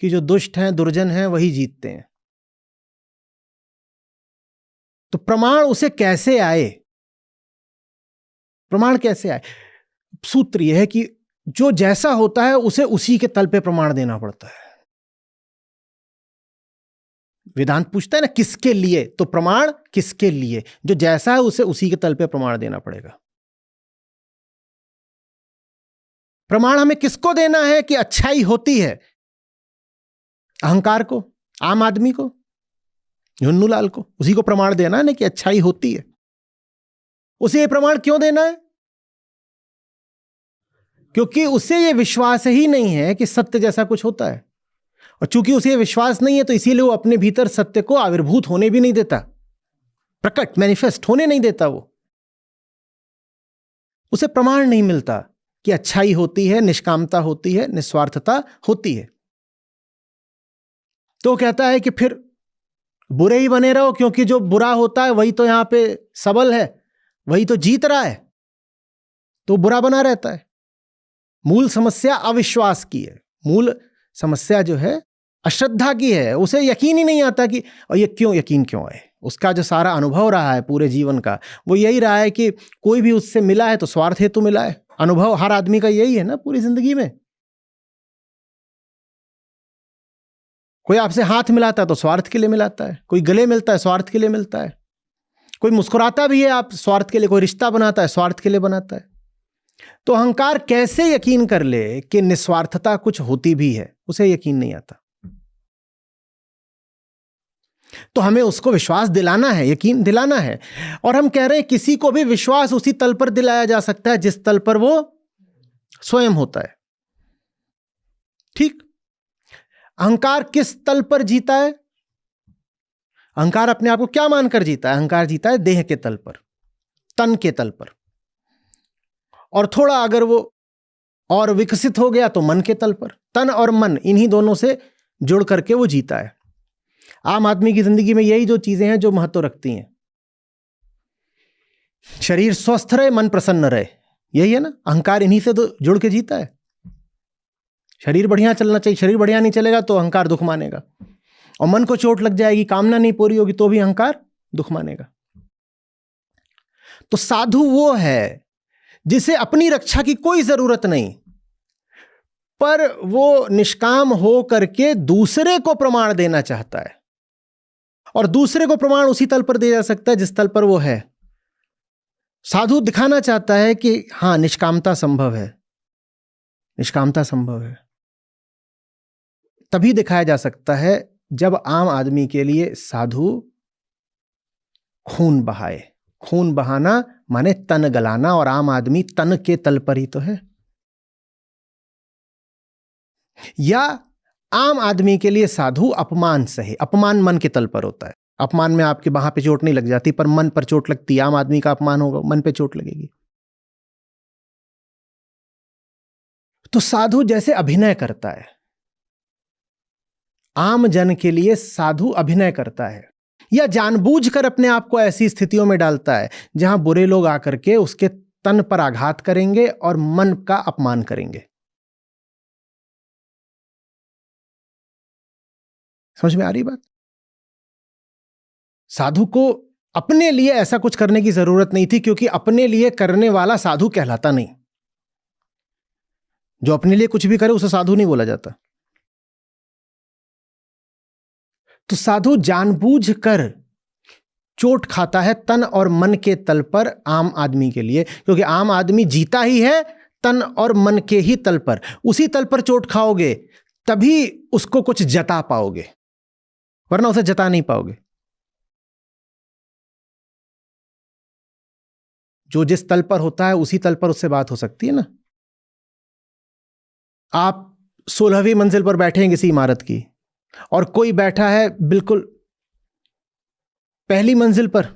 Speaker 1: कि जो दुष्ट हैं, दुर्जन हैं, वही जीतते हैं। तो प्रमाण उसे कैसे आए? प्रमाण कैसे आए? सूत्र यह है कि जो जैसा होता है उसे उसी के तल पे प्रमाण देना पड़ता है। वेदांत पूछता है ना किसके लिए, तो प्रमाण किसके लिए? जो जैसा है उसे उसी के तल पे प्रमाण देना पड़ेगा। प्रमाण हमें किसको देना है कि अच्छाई होती है? अहंकार को, आम आदमी को, झुन्नूलाल को, उसी को प्रमाण देना है ना कि अच्छाई होती है। उसे ये प्रमाण क्यों देना है? क्योंकि उसे ये विश्वास ही नहीं है कि सत्य जैसा कुछ होता है, और चूंकि उसे ये विश्वास नहीं है तो इसीलिए वो अपने भीतर सत्य को आविर्भूत होने भी नहीं देता, प्रकट मैनिफेस्ट होने नहीं देता। वो उसे प्रमाण नहीं मिलता कि अच्छाई होती है, निष्कामता होती है, निस्वार्थता होती है। तो कहता है कि फिर बुरे ही बने रहो, क्योंकि जो बुरा होता है वही तो यहां पे सबल है, वही तो जीत रहा है, तो बुरा बना रहता है। मूल समस्या अविश्वास की है, मूल समस्या जो है अश्रद्धा की है। उसे यकीन ही नहीं आता कि और ये क्यों, यकीन क्यों आए। उसका जो सारा अनुभव रहा है पूरे जीवन का, वो यही रहा है कि कोई भी उससे मिला है तो स्वार्थ हेतु मिला है। अनुभव हर आदमी का यही है ना पूरी जिंदगी में। कोई आपसे हाथ मिलाता है तो स्वार्थ के लिए मिलाता है, कोई गले मिलता है स्वार्थ के लिए मिलता है, कोई मुस्कुराता भी है आप स्वार्थ के लिए, कोई रिश्ता बनाता है स्वार्थ के लिए बनाता है। तो अहंकार कैसे यकीन कर ले कि निस्वार्थता कुछ होती भी है? उसे यकीन नहीं आता। तो हमें उसको विश्वास दिलाना है, यकीन दिलाना है। और हम कह रहे हैं किसी को भी विश्वास उसी तल पर दिलाया जा सकता है जिस तल पर वो स्वयं होता है। ठीक, अहंकार किस तल पर जीता है? अहंकार अपने आप को क्या मानकर जीता है? अहंकार जीता है देह के तल पर, तन के तल पर। और थोड़ा अगर वो और विकसित हो गया तो मन के तल पर। तन और मन, इन्हीं दोनों से जुड़ करके वो जीता है। आम आदमी की जिंदगी में यही जो चीजें हैं जो महत्व रखती हैं। शरीर स्वस्थ रहे, मन प्रसन्न रहे, यही है ना। अहंकार इन्हीं से तो जुड़ के जीता है। शरीर बढ़िया चलना चाहिए, शरीर बढ़िया नहीं चलेगा तो अहंकार दुख मानेगा। और मन को चोट लग जाएगी, कामना नहीं पूरी होगी तो भी अहंकार दुख मानेगा। तो साधु वो है जिसे अपनी रक्षा की कोई जरूरत नहीं, पर वो निष्काम हो करके दूसरे को प्रमाण देना चाहता है, और दूसरे को प्रमाण उसी तल पर दिया जा सकता है जिस तल पर वो है। साधु दिखाना चाहता है कि हां, निष्कामता संभव है, निष्कामता संभव है। तभी दिखाया जा सकता है जब आम आदमी के लिए साधु खून बहाए। खून बहाना माने तन गलाना, और आम आदमी तन के तल पर ही तो है। या आम आदमी के लिए साधु अपमान सहे। अपमान मन के तल पर होता है। अपमान में आपके वहां पे चोट नहीं लग जाती, पर मन पर चोट लगती है। आम आदमी का अपमान होगा, मन पे चोट लगेगी। तो साधु जैसे अभिनय करता है, आम जन के लिए साधु अभिनय करता है, या जानबूझकर अपने आप को ऐसी स्थितियों में डालता है जहां बुरे लोग आकर के उसके तन पर आघात करेंगे और मन का अपमान करेंगे। समझ में आ रही बात? साधु को अपने लिए ऐसा कुछ करने की जरूरत नहीं थी, क्योंकि अपने लिए करने वाला साधु कहलाता नहीं। जो अपने लिए कुछ भी करे उसे साधु नहीं बोला जाता। तो साधु जानबूझकर चोट खाता है तन और मन के तल पर आम आदमी के लिए, क्योंकि आम आदमी जीता ही है तन और मन के ही तल पर। उसी तल पर चोट खाओगे तभी उसको कुछ जता पाओगे, वरना उसे जता नहीं पाओगे। जो जिस तल पर होता है उसी तल पर उससे बात हो सकती है ना। आप 16वीं मंजिल पर बैठे हैं किसी इमारत की, और कोई बैठा है बिल्कुल पहली मंजिल पर,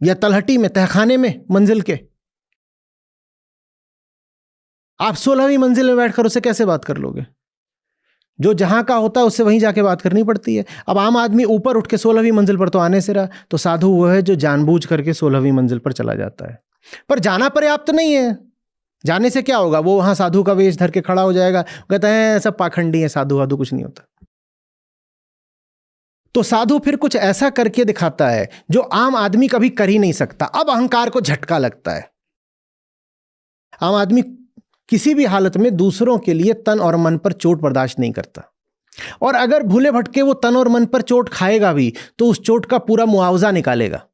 Speaker 1: या तलहटी में, तहखाने में मंजिल के। आप 16वीं मंजिल में बैठकर उससे कैसे बात कर लोगे? जो जहां का होता है उससे वहीं जाके बात करनी पड़ती है। अब आम आदमी ऊपर उठ के 16वीं मंजिल पर तो आने से रहा, तो साधु वो है जो जानबूझ करके 16वीं मंजिल पर चला जाता है। पर जाना पर्याप्त नहीं है। जाने से क्या होगा? वो वहां साधु का वेश धर के खड़ा हो जाएगा, कहता है सब पाखंडी है, साधु वाधु कुछ नहीं होता। तो साधु फिर कुछ ऐसा करके दिखाता है जो आम आदमी कभी कर ही नहीं सकता। अब अहंकार को झटका लगता है। आम आदमी किसी भी हालत में दूसरों के लिए तन और मन पर चोट बर्दाश्त नहीं करता, और अगर भूले भटके वो तन और मन पर चोट खाएगा भी तो उस चोट का पूरा मुआवजा निकालेगा।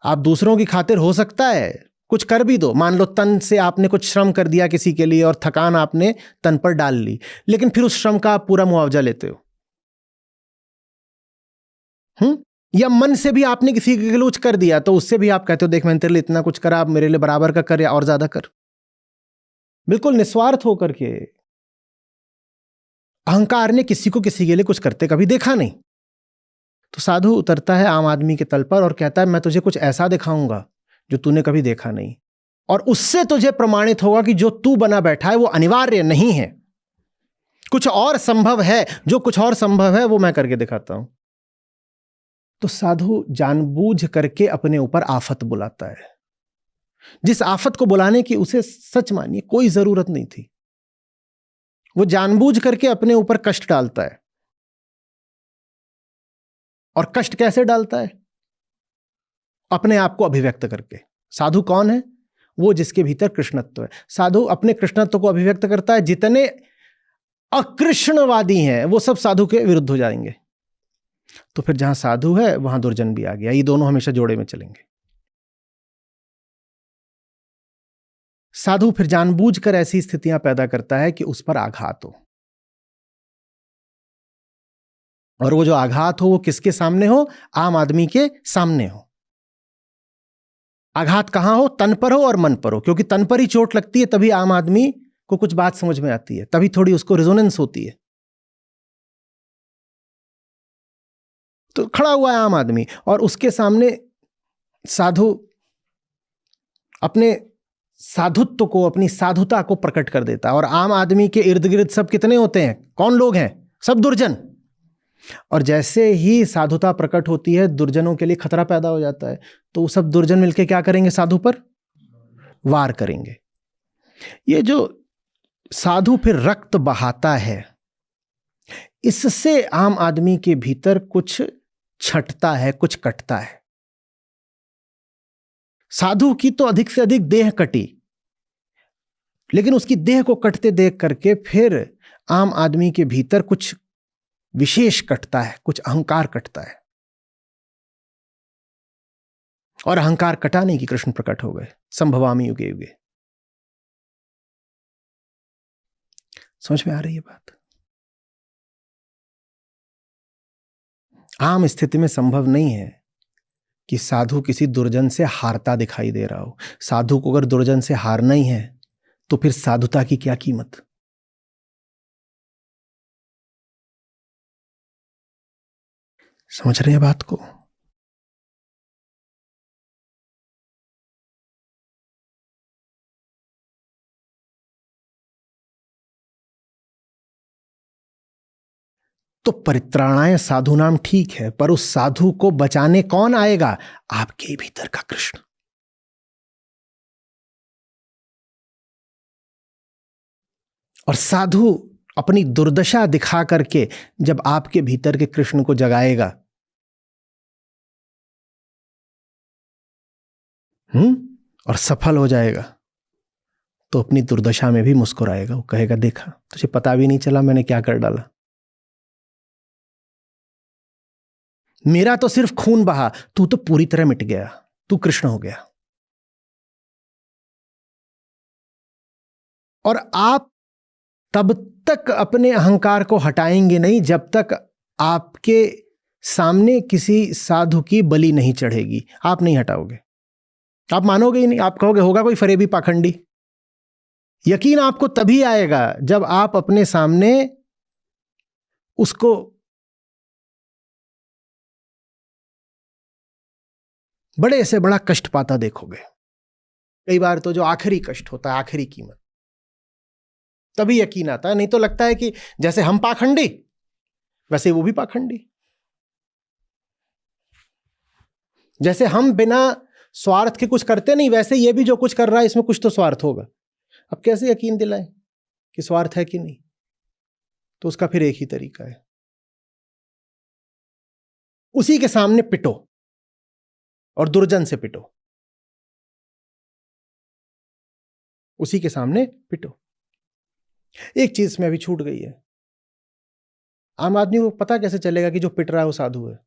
Speaker 1: आप दूसरों की खातिर हो सकता है कुछ कर भी दो, मान लो तन से आपने कुछ श्रम कर दिया किसी के लिए और थकान आपने तन पर डाल ली, लेकिन फिर उस श्रम का आप पूरा मुआवजा लेते हो। या मन से भी आपने किसी के लिए कुछ कर दिया तो उससे भी आप कहते हो देख मैंने तेरे लिए इतना कुछ करा, आप मेरे लिए बराबर का कर या और ज्यादा कर। बिल्कुल निस्वार्थ होकर के। अहंकार ने किसी को किसी के लिए कुछ करते कभी देखा नहीं। तो साधु उतरता है आम आदमी के तल पर और कहता है मैं तुझे कुछ ऐसा दिखाऊंगा जो तूने कभी देखा नहीं, और उससे तुझे प्रमाणित होगा कि जो तू बना बैठा है वो अनिवार्य नहीं है, कुछ और संभव है। जो कुछ और संभव है वो मैं करके दिखाता हूं। तो साधु जानबूझ करके अपने ऊपर आफत बुलाता है, जिस आफत को बुलाने की उसे सच मानिए कोई जरूरत नहीं थी। वो जानबूझ करके अपने ऊपर कष्ट डालता है। और कष्ट कैसे डालता है? अपने आप को अभिव्यक्त करके। साधु कौन है? वो जिसके भीतर कृष्णत्व है। साधु अपने कृष्णत्व को अभिव्यक्त करता है। जितने अकृष्णवादी हैं वो सब साधु के विरुद्ध हो जाएंगे। तो फिर जहां साधु है वहां दुर्जन भी आ गया। ये दोनों हमेशा जोड़े में चलेंगे। साधु फिर जानबूझकर ऐसी स्थितियां पैदा करता है कि उस पर आघात हो, और वो जो आघात हो वो किसके सामने हो? आम आदमी के सामने हो। आघात कहां हो? तन पर हो और मन पर हो, क्योंकि तन पर ही चोट लगती है तभी आम आदमी को कुछ बात समझ में आती है, तभी थोड़ी उसको रेजोनेंस होती है। तो खड़ा हुआ है आम आदमी और उसके सामने साधु अपने साधुत्व को, अपनी साधुता को प्रकट कर देता है। और आम आदमी के इर्द गिर्द सब कितने होते हैं? कौन लोग हैं? सब दुर्जन। और जैसे ही साधुता प्रकट होती है दुर्जनों के लिए खतरा पैदा हो जाता है, तो वो सब दुर्जन मिलके क्या करेंगे? साधु पर वार करेंगे। ये जो साधु फिर रक्त बहाता है, इससे आम आदमी के भीतर कुछ छटता है, कुछ कटता है। साधु की तो अधिक से अधिक देह कटी, लेकिन उसकी देह को कटते देख करके फिर आम आदमी के भीतर कुछ विशेष कटता है, कुछ अहंकार कटता है। और अहंकार कटाने की कृष्ण प्रकट हो गए, संभवामि युगे युगे। समझ में आ रही है बात? आम स्थिति में संभव नहीं है कि साधु किसी दुर्जन से हारता दिखाई दे रहा हो। साधु को अगर दुर्जन से हारना ही है तो फिर साधुता की क्या कीमत? समझ रहे हैं बात को? तो परित्राणाय साधु नाम ठीक है, पर उस साधु को बचाने कौन आएगा? आपके भीतर का कृष्ण। और साधु अपनी दुर्दशा दिखा करके जब आपके भीतर के कृष्ण को जगाएगा, और सफल हो जाएगा, तो अपनी दुर्दशा में भी मुस्कुराएगा। वो कहेगा, देखा, तुझे पता भी नहीं चला मैंने क्या कर डाला। मेरा तो सिर्फ खून बहा, तू तो पूरी तरह मिट गया, तू कृष्ण हो गया। और आप तब तक अपने अहंकार को हटाएंगे नहीं जब तक आपके सामने किसी साधु की बलि नहीं चढ़ेगी। आप नहीं हटाओगे, आप मानोगे ही नहीं। आप कहोगे होगा कोई फरेबी पाखंडी। यकीन आपको तभी आएगा जब आप अपने सामने उसको बड़े से बड़ा कष्ट पाता देखोगे। कई बार तो जो आखिरी कष्ट होता है, आखिरी कीमत, तभी यकीन आता है। नहीं तो लगता है कि जैसे हम पाखंडी वैसे वो भी पाखंडी। जैसे हम बिना स्वार्थ के कुछ करते नहीं, वैसे ये भी जो कुछ कर रहा है इसमें कुछ तो स्वार्थ होगा। अब कैसे यकीन दिलाएं कि स्वार्थ है कि नहीं? तो उसका फिर एक ही तरीका है, उसी के सामने पिटो और दुर्जन से पिटो। उसी के सामने पिटो। एक चीज में अभी छूट गई है। आम आदमी को पता कैसे चलेगा कि जो पिट रहा है वो साधु है?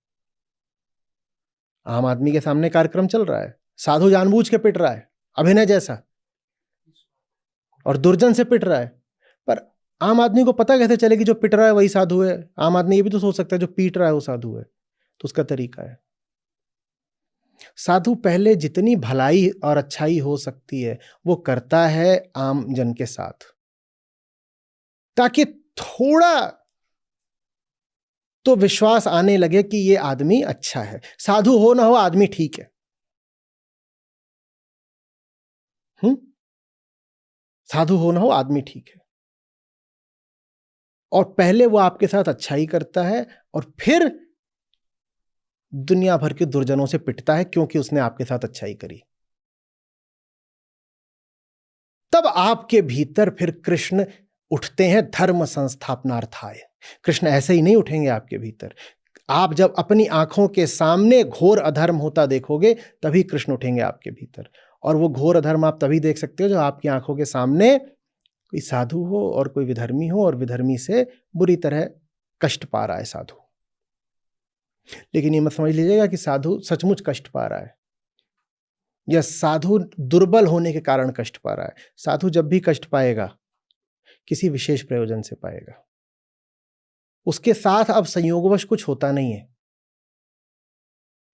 Speaker 1: आम आदमी के सामने कार्यक्रम चल रहा है, साधु जानबूझ के पिट रहा है, अभिनय जैसा, और दुर्जन से पिट रहा है। पर आम आदमी को पता कैसे चले कि जो पिट रहा है वही साधु है? आम आदमी ये भी तो सोच सकता है जो पीट रहा है वो साधु है। तो उसका तरीका है, साधु पहले जितनी भलाई और अच्छाई हो सकती है वो करता है आम जन के साथ, ताकि थोड़ा तो विश्वास आने लगे कि ये आदमी अच्छा है। साधु हो ना हो, आदमी ठीक है। साधु हो ना हो, आदमी ठीक है। और पहले वो आपके साथ अच्छाई करता है और फिर दुनिया भर के दुर्जनों से पिटता है, क्योंकि उसने आपके साथ अच्छाई करी। तब आपके भीतर फिर कृष्ण उठते हैं धर्म संस्थापनार्थाय। कृष्ण ऐसे ही नहीं उठेंगे आपके भीतर। आप जब अपनी आंखों के सामने घोर अधर्म होता देखोगे तभी कृष्ण उठेंगे आपके भीतर। और वो घोर अधर्म आप तभी देख सकते हो जब आपकी आंखों के सामने कोई साधु हो और कोई विधर्मी हो, और विधर्मी से बुरी तरह कष्ट पा रहा है साधु। लेकिन ये मत समझ लीजिएगा कि साधु सचमुच कष्ट पा रहा है, या साधु दुर्बल होने के कारण कष्ट पा रहा है। साधु जब भी कष्ट पाएगा किसी विशेष प्रयोजन से पाएगा। उसके साथ अब संयोगवश कुछ होता नहीं है।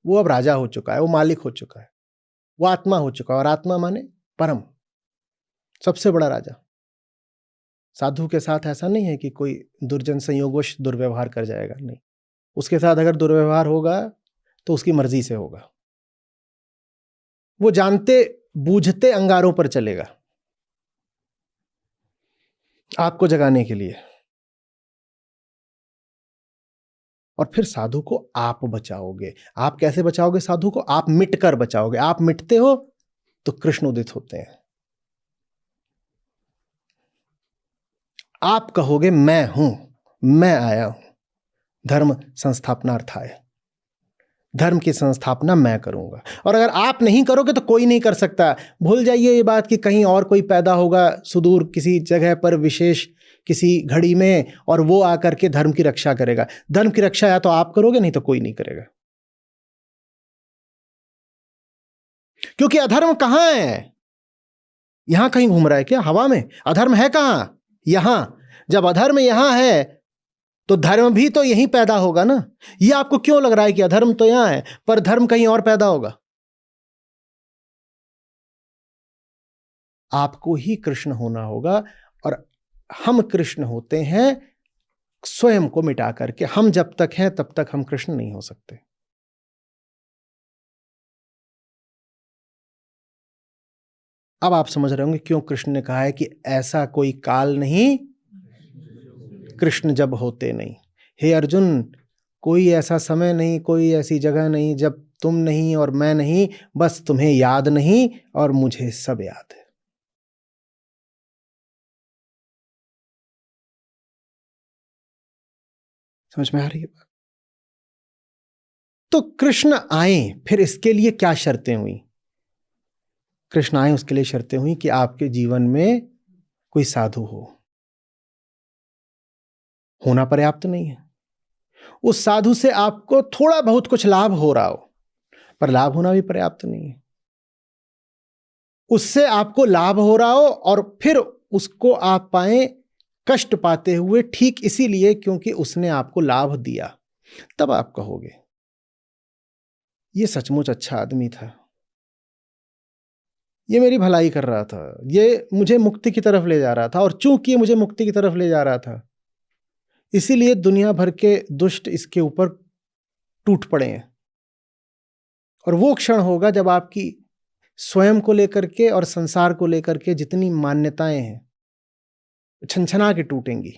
Speaker 1: वो अब राजा हो चुका है, वो मालिक हो चुका है, वो आत्मा हो चुका है। और आत्मा माने परम, सबसे बड़ा राजा। साधु के साथ ऐसा नहीं है कि कोई दुर्जन संयोगवश दुर्व्यवहार कर जाएगा, नहीं। उसके साथ अगर दुर्व्यवहार होगा तो उसकी मर्जी से होगा। वो जानते बूझते अंगारों पर चलेगा आपको जगाने के लिए। और फिर साधु को आप बचाओगे। आप कैसे बचाओगे साधु को? आप मिटकर बचाओगे। आप मिटते हो तो कृष्ण उदित होते हैं। आप कहोगे मैं हूं, मैं आया हूं धर्म संस्थापनार्थाय। धर्म की संस्थापना मैं करूंगा, और अगर आप नहीं करोगे तो कोई नहीं कर सकता। भूल जाइए ये बात कि कहीं और कोई पैदा होगा सुदूर किसी जगह पर, विशेष किसी घड़ी में, और वो आकर के धर्म की रक्षा करेगा। धर्म की रक्षा या तो आप करोगे, नहीं तो कोई नहीं करेगा। क्योंकि अधर्म कहां है? यहां कहीं घूम रहा है क्या, हवा में? अधर्म है कहां? यहां। जब अधर्म यहां है तो धर्म भी तो यहीं पैदा होगा ना। ये आपको क्यों लग रहा है कि अधर्म तो यहां है पर धर्म कहीं और पैदा होगा? आपको ही कृष्ण होना होगा, और हम कृष्ण होते हैं स्वयं को मिटा करके। हम जब तक हैं तब तक हम कृष्ण नहीं हो सकते। अब आप समझ रहे होंगे क्यों कृष्ण ने कहा है कि ऐसा कोई काल नहीं कृष्ण जब होते नहीं। हे अर्जुन, कोई ऐसा समय नहीं, कोई ऐसी जगह नहीं जब तुम नहीं और मैं नहीं, बस तुम्हें याद नहीं और मुझे सब याद है। समझ में आ रही है बात? तो कृष्ण आए, फिर इसके लिए क्या शर्तें हुई? कृष्ण आए उसके लिए शर्तें हुई कि आपके जीवन में कोई साधु होना पर्याप्त नहीं है। उस साधु से आपको थोड़ा बहुत कुछ लाभ हो रहा हो, पर लाभ होना भी पर्याप्त नहीं है। उससे आपको लाभ हो रहा हो और फिर उसको आप पाए कष्ट पाते हुए, ठीक इसीलिए क्योंकि उसने आपको लाभ दिया, तब आप कहोगे ये सचमुच अच्छा आदमी था, ये मेरी भलाई कर रहा था, ये मुझे मुक्ति की तरफ ले जा रहा था, और चूंकि ये मुझे मुक्ति की तरफ ले जा रहा था इसीलिए दुनिया भर के दुष्ट इसके ऊपर टूट पड़े हैं। और वो क्षण होगा जब आपकी स्वयं को लेकर के और संसार को लेकर के जितनी मान्यताएं हैं छनछना के टूटेंगी।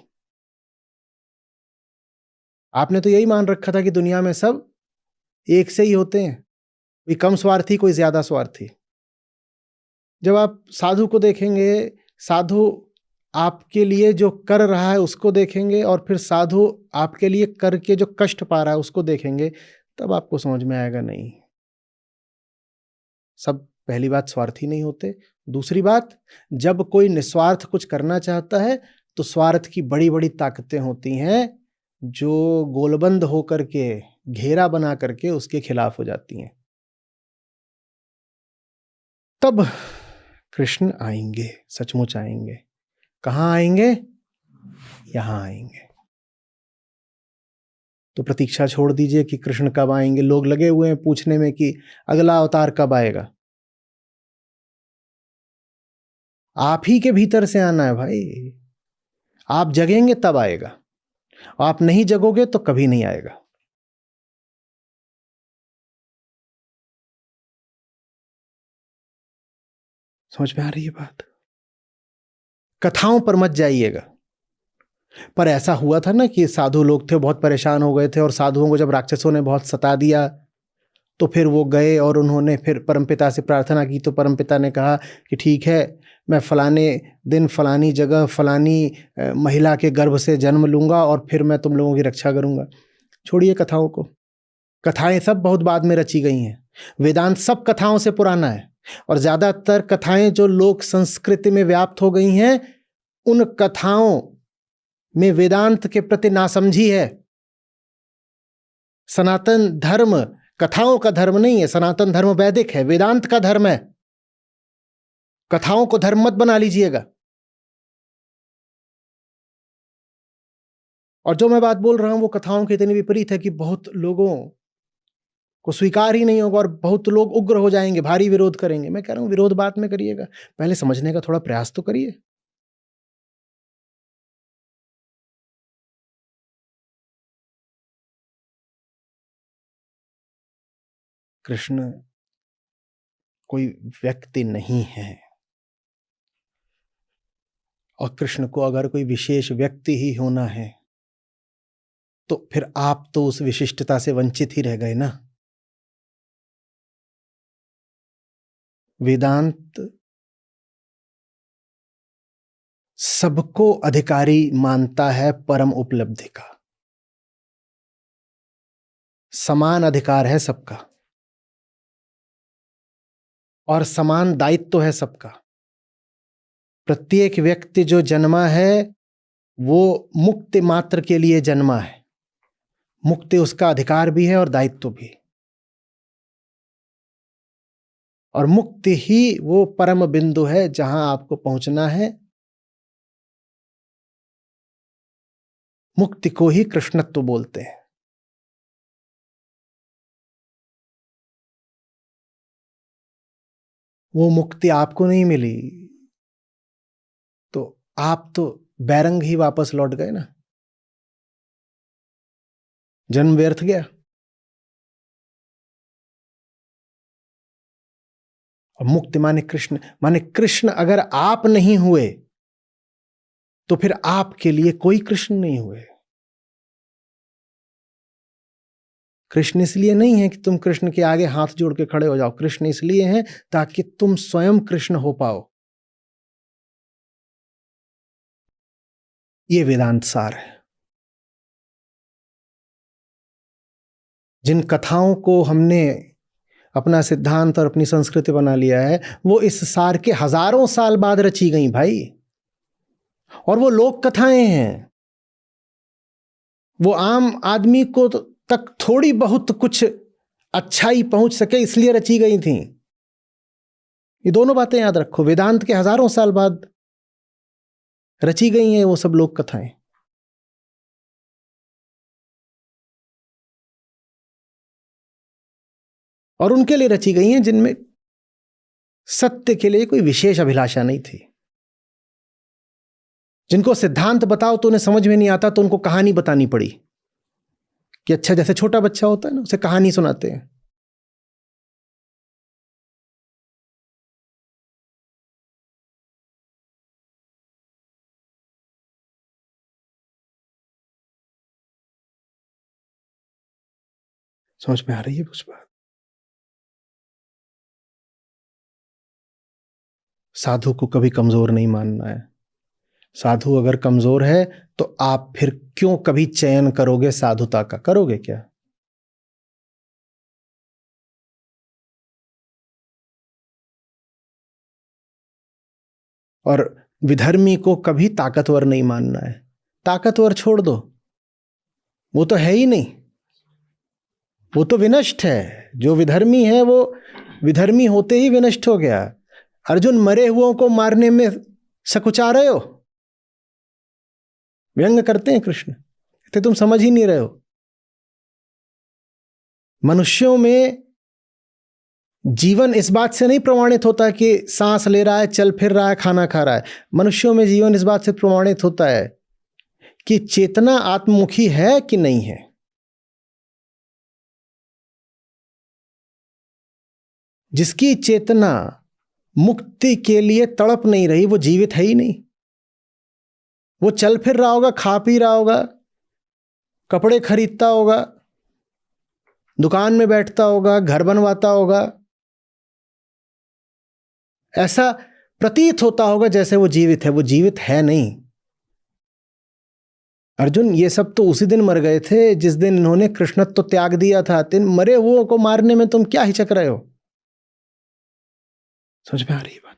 Speaker 1: आपने तो यही मान रखा था कि दुनिया में सब एक से ही होते हैं, कोई कम स्वार्थी कोई ज्यादा स्वार्थी। जब आप साधु को देखेंगे, साधु आपके लिए जो कर रहा है उसको देखेंगे, और फिर साधु आपके लिए करके जो कष्ट पा रहा है उसको देखेंगे, तब आपको समझ में आएगा नहीं, सब पहली बात स्वार्थी नहीं होते। दूसरी बात, जब कोई निस्वार्थ कुछ करना चाहता है तो स्वार्थ की बड़ी बड़ी ताकतें होती हैं जो गोलबंद होकर के, घेरा बना करके उसके खिलाफ हो जाती हैं। तब कृष्ण आएंगे, सचमुच आएंगे। कहां आएंगे? यहां आएंगे। तो प्रतीक्षा छोड़ दीजिए कि कृष्ण कब आएंगे। लोग लगे हुए हैं पूछने में कि अगला अवतार कब आएगा। आप ही के भीतर से आना है भाई। आप जगेंगे तब आएगा, आप नहीं जगोगे तो कभी नहीं आएगा। समझ में आ रही है बात? कथाओं पर मत जाइएगा। पर ऐसा हुआ था ना कि साधु लोग थे, बहुत परेशान हो गए थे, और साधुओं को जब राक्षसों ने बहुत सता दिया तो फिर वो गए और उन्होंने फिर परमपिता से प्रार्थना की। तो परमपिता ने कहा कि ठीक है, मैं फलाने दिन फलानी जगह फलानी महिला के गर्भ से जन्म लूंगा और फिर मैं तुम लोगों की रक्षा करूंगा। छोड़िए कथाओं को। कथाएं सब बहुत बाद में रची गई हैं। वेदांत सब कथाओं से पुराना है, और ज्यादातर कथाएं जो लोक संस्कृति में व्याप्त हो गई हैं, उन कथाओं में वेदांत के प्रति नासमझी है। सनातन धर्म कथाओं का धर्म नहीं है, सनातन धर्म वैदिक है, वेदांत का धर्म है। कथाओं को धर्म मत बना लीजिएगा। और जो मैं बात बोल रहा हूं वो कथाओं के इतनी विपरीत है कि बहुत लोगों को स्वीकार ही नहीं होगा, और बहुत लोग उग्र हो जाएंगे, भारी विरोध करेंगे। मैं कह रहा हूं विरोध बाद में करिएगा, पहले समझने का थोड़ा प्रयास तो करिए। कृष्ण कोई व्यक्ति नहीं है, और कृष्ण को अगर कोई विशेष व्यक्ति ही होना है तो फिर आप तो उस विशिष्टता से वंचित ही रह गए ना। वेदांत सबको अधिकारी मानता है परम उपलब्धि का। समान अधिकार है सबका और समान दायित्व है सबका। प्रत्येक व्यक्ति जो जन्मा है वो मुक्ति मात्र के लिए जन्मा है। मुक्ति उसका अधिकार भी है और दायित्व भी। और मुक्ति ही वो परम बिंदु है जहां आपको पहुंचना है। मुक्ति को ही कृष्णत्व बोलते हैं। वो मुक्ति आपको नहीं मिली तो आप तो बैरंग ही वापस लौट गए ना, जन्म व्यर्थ गया। और मुक्ति माने कृष्ण, माने कृष्ण अगर आप नहीं हुए तो फिर आपके लिए कोई कृष्ण नहीं हुए। कृष्ण इसलिए नहीं है कि तुम कृष्ण के आगे हाथ जोड़ के खड़े हो जाओ। कृष्ण इसलिए है ताकि तुम स्वयं कृष्ण हो पाओ। ये वेदांत सार है। जिन कथाओं को हमने अपना सिद्धांत और अपनी संस्कृति बना लिया है वो इस सार के हजारों साल बाद रची गई भाई। और वो लोक कथाएं हैं। वो आम आदमी को तक थोड़ी बहुत कुछ अच्छाई पहुंच सके इसलिए रची गई थी। ये दोनों बातें याद रखो। वेदांत के हजारों साल बाद रची गई हैं वो सब लोक कथाएं। और उनके लिए रची गई हैं जिनमें सत्य के लिए कोई विशेष अभिलाषा नहीं थी। जिनको सिद्धांत बताओ तो उन्हें समझ में नहीं आता तो उनको कहानी बतानी पड़ी कि अच्छा, जैसे छोटा बच्चा होता है ना, उसे कहानी सुनाते हैं। समझ में आ रही है कुछ बात? साधु को कभी कमजोर नहीं मानना है। साधु अगर कमजोर है तो आप फिर क्यों कभी चयन करोगे साधुता का? करोगे क्या? और विधर्मी को कभी ताकतवर नहीं मानना है। ताकतवर छोड़ दो, वो तो है ही नहीं, वो तो विनष्ट है। जो विधर्मी है वो विधर्मी होते ही विनष्ट हो गया। अर्जुन, मरे हुओं को मारने में सकुचा रहे हो? व्यंग करते हैं कृष्ण, कहते तुम समझ ही नहीं रहे हो। मनुष्यों में जीवन इस बात से नहीं प्रमाणित होता कि सांस ले रहा है, चल फिर रहा है, खाना खा रहा है। मनुष्यों में जीवन इस बात से प्रमाणित होता है कि चेतना आत्ममुखी है कि नहीं है। जिसकी चेतना मुक्ति के लिए तड़प नहीं रही वो जीवित है ही नहीं। वो चल फिर रहा होगा, खा पी रहा होगा, कपड़े खरीदता होगा, दुकान में बैठता होगा, घर बनवाता होगा, ऐसा प्रतीत होता होगा जैसे वो जीवित है। वो जीवित है नहीं। अर्जुन, ये सब तो उसी दिन मर गए थे जिस दिन इन्होंने कृष्णत्व तो त्याग दिया था। मरे हुओं को मारने में तुम क्या हिचक रहे हो? समझ में आ रही है बात?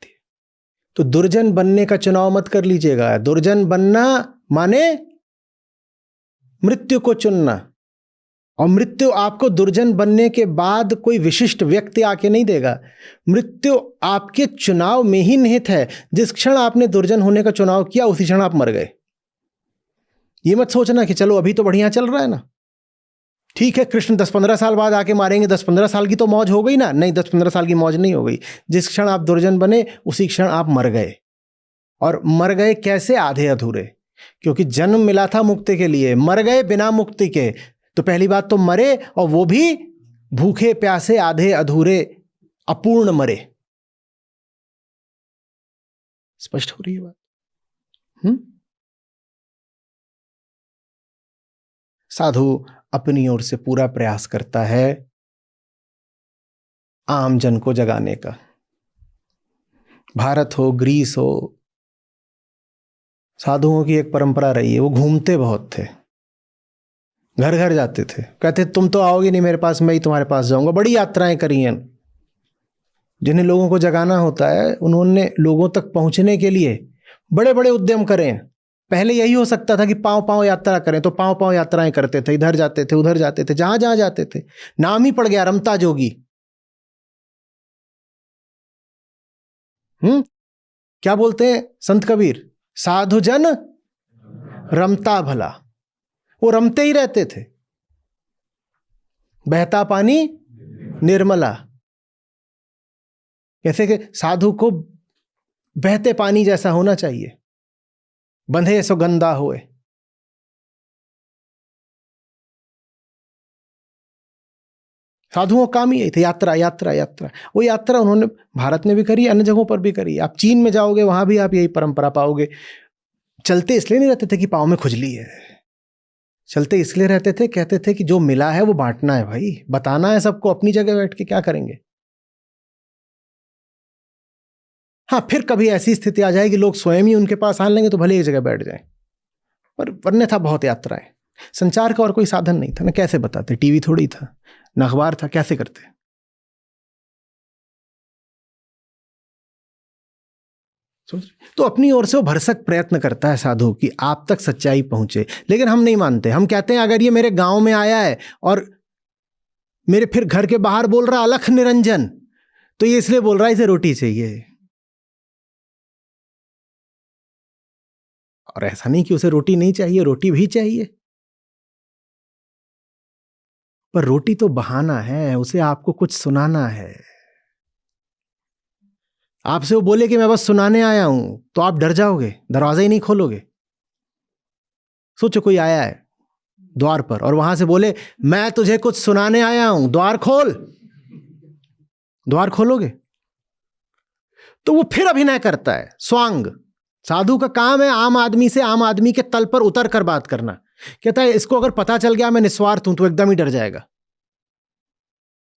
Speaker 1: तो दुर्जन बनने का चुनाव मत कर लीजिएगा। दुर्जन बनना माने मृत्यु को चुनना। और मृत्यु आपको दुर्जन बनने के बाद कोई विशिष्ट व्यक्ति आके नहीं देगा। मृत्यु आपके चुनाव में ही निहित है। जिस क्षण आपने दुर्जन होने का चुनाव किया उसी क्षण आप मर गए। ये मत सोचना कि चलो अभी तो बढ़िया चल रहा है ना, ठीक है, कृष्ण 10-15 साल बाद आके मारेंगे, 10-15 साल की तो मौज हो गई ना। नहीं, 10-15 साल की मौज नहीं हो गई। जिस क्षण आप दुर्जन बने उसी क्षण आप मर गए। और मर गए कैसे? आधे अधूरे। क्योंकि जन्म मिला था मुक्ति के लिए, मर गए बिना मुक्ति के। तो पहली बात तो मरे, और वो भी भूखे प्यासे, आधे अधूरे, अपूर्ण मरे। स्पष्ट हो रही है बात? साधु अपनी ओर से पूरा प्रयास करता है आम जन को जगाने का। भारत हो, ग्रीस हो, साधुओं की एक परंपरा रही है। वो घूमते बहुत थे। घर घर जाते थे, कहते तुम तो आओगे नहीं मेरे पास, मैं ही तुम्हारे पास जाऊंगा। बड़ी यात्राएं करी हैं। जिन्हें लोगों को जगाना होता है उन्होंने लोगों तक पहुंचने के लिए बड़े बड़े उद्यम करे हैं। पहले यही हो सकता था कि पांव पांव यात्रा करें, तो पांव पांव यात्राएं करते थे, इधर जाते थे उधर जाते थे, जहां जहां जाते थे। नाम ही पड़ गया रमता जोगी। क्या बोलते हैं संत कबीर, साधु जन रमता भला। वो रमते ही रहते थे। बहता पानी निर्मला, कैसे कि साधु को बहते पानी जैसा होना चाहिए, बंधे सो गंदा होए। साधुओं काम ही यही थे, यात्रा यात्रा यात्रा। वो यात्रा उन्होंने भारत में भी करी, अन्य जगहों पर भी करी। आप चीन में जाओगे वहां भी आप यही परंपरा पाओगे। चलते इसलिए नहीं रहते थे कि पाँव में खुजली है, चलते इसलिए रहते थे, कहते थे कि जो मिला है वो बांटना है भाई, बताना है सबको, अपनी जगह बैठ के क्या करेंगे। हाँ, फिर कभी ऐसी स्थिति आ जाएगी लोग स्वयं ही उनके पास आने लगे तो भले एक जगह बैठ जाए, पर वरने था बहुत यात्राएं। संचार का और कोई साधन नहीं था ना, कैसे बताते, टीवी थोड़ी था, न अखबार था, कैसे करते। तो अपनी ओर से वो भरसक प्रयत्न करता है साधु कि आप तक सच्चाई पहुंचे, लेकिन हम नहीं मानते। हम कहते हैं अगर ये मेरे गांव में आया है और मेरे फिर घर के बाहर बोल रहा अलख निरंजन, तो ये इसलिए बोल रहा है इसे रोटी चाहिए। और ऐसा नहीं कि उसे रोटी नहीं चाहिए, रोटी भी चाहिए, पर रोटी तो बहाना है, उसे आपको कुछ सुनाना है। आपसे वो बोले कि मैं बस सुनाने आया हूं, तो आप डर जाओगे, दरवाजा ही नहीं खोलोगे। सोचो कोई आया है द्वार पर और वहां से बोले मैं तुझे कुछ सुनाने आया हूं, द्वार खोल, द्वार खोलोगे? तो वो फिर अभिनय करता है, स्वांग। साधु का काम है आम आदमी से आम आदमी के तल पर उतर कर बात करना। कहता है इसको अगर पता चल गया मैं निस्वार्थ हूं तो एकदम ही डर जाएगा,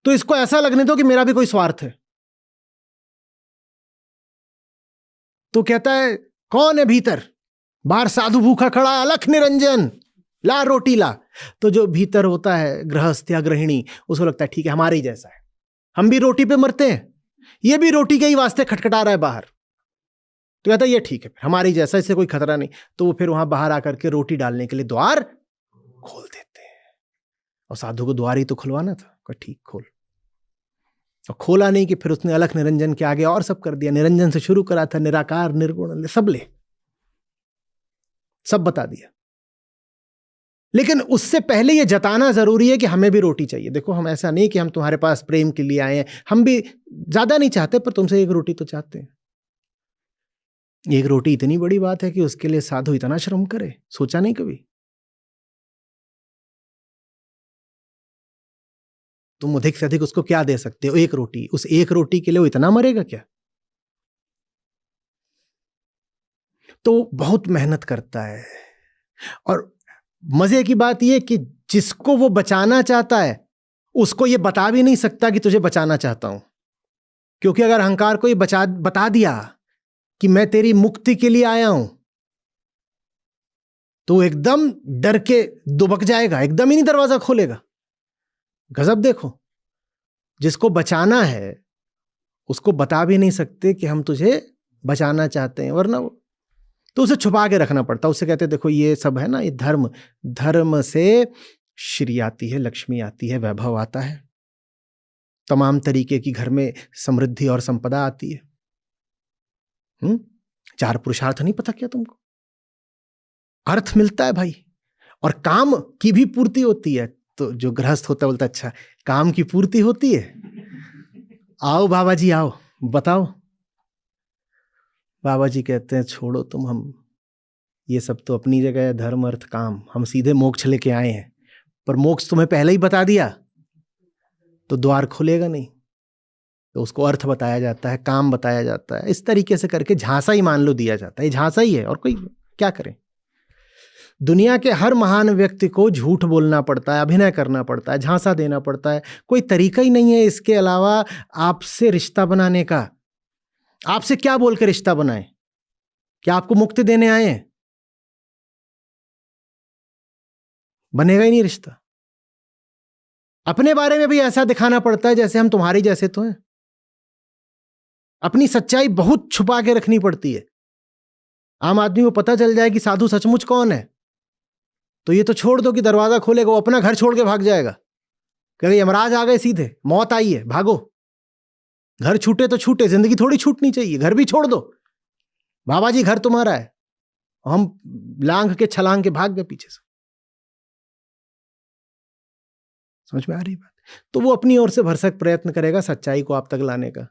Speaker 1: तो इसको ऐसा लगने दो कि मेरा भी कोई स्वार्थ है। तो कहता है कौन है भीतर? बाहर साधु भूखा खड़ा, अलख निरंजन, ला रोटी ला। तो जो भीतर होता है गृहस्थ या गृहिणी, उसको लगता है ठीक है हमारे ही जैसा है, हम भी रोटी पे मरते हैं, ये भी रोटी के ही वास्ते खटखटा रहा है बाहर। तो कहता है ये ठीक है हमारे ही जैसा, इससे कोई खतरा नहीं। तो वो फिर वहां बाहर आकर के रोटी डालने के लिए द्वार खोल देते हैं। और साधु को द्वार ही तो खुलवाना था, कहा ठीक खोल। और खोला नहीं कि फिर उसने अलख निरंजन के आगे और सब कर दिया। निरंजन से शुरू करा था, निराकार निर्गुण सब बता दिया। लेकिन उससे पहले यह जताना जरूरी है कि हमें भी रोटी चाहिए। देखो हम ऐसा नहीं कि हम तुम्हारे पास प्रेम के लिए आए हैं, हम भी ज्यादा नहीं चाहते, पर तुमसे एक रोटी तो चाहते हैं। एक रोटी इतनी बड़ी बात है कि उसके लिए साधु इतना श्रम करे, सोचा नहीं कभी? तुम अधिक से अधिक उसको क्या दे सकते हो? एक रोटी। उस एक रोटी के लिए वो इतना मरेगा क्या? तो बहुत मेहनत करता है। और मजे की बात यह कि जिसको वो बचाना चाहता है उसको ये बता भी नहीं सकता कि तुझे बचाना चाहता हूं, क्योंकि अगर अहंकार को ये बता दिया कि मैं तेरी मुक्ति के लिए आया हूं, तो एकदम डर के दुबक जाएगा, एकदम ही नहीं दरवाजा खोलेगा। गजब देखो, जिसको बचाना है उसको बता भी नहीं सकते कि हम तुझे बचाना चाहते हैं, वरना वो तो उसे छुपा के रखना पड़ता। उसे कहते देखो ये सब है ना, ये धर्म से श्री आती है, लक्ष्मी आती है, वैभव आता है, तमाम तरीके की घर में समृद्धि और संपदा आती है। 4 पुरुषार्थ नहीं पता क्या तुमको? अर्थ मिलता है भाई, और काम की भी पूर्ति होती है। तो जो गृहस्थ होता है बोलता अच्छा काम की पूर्ति होती है, आओ बाबा जी आओ बताओ। बाबा जी कहते हैं छोड़ो तुम, हम ये सब तो अपनी जगह है, धर्म अर्थ काम, हम सीधे मोक्ष लेके आए हैं, पर मोक्ष तुम्हें पहले ही बता दिया तो द्वार खुलेगा नहीं। तो उसको अर्थ बताया जाता है, काम बताया जाता है, इस तरीके से करके झांसा ही मान लो दिया जाता है। ये झांसा ही है, और कोई क्या करे। दुनिया के हर महान व्यक्ति को झूठ बोलना पड़ता है, अभिनय करना पड़ता है, झांसा देना पड़ता है। कोई तरीका ही नहीं है इसके अलावा आपसे रिश्ता बनाने का। आपसे क्या बोल के रिश्ता बनाए? क्या आपको मुक्ति देने आए हैं? बनेगा ही नहीं रिश्ता। अपने बारे में भी ऐसा दिखाना पड़ता है जैसे हम तुम्हारी जैसे तो हैं। अपनी सच्चाई बहुत छुपा के रखनी पड़ती है। आम आदमी को पता चल जाए कि साधु सचमुच कौन है तो ये तो छोड़ दो कि दरवाजा खोलेगा, वो अपना घर छोड़ के भाग जाएगा, कहेगा यमराज आ गए, सीधे मौत आई है, भागो। घर छूटे तो छूटे, जिंदगी थोड़ी छूटनी चाहिए, घर भी छोड़ दो। बाबा जी घर तुम्हारा है, हम लांघ के छलांग के भाग गए पीछे से। समझ में आ रही बात? तो वो अपनी ओर से भरसक प्रयत्न करेगा सच्चाई को आप तक लाने का,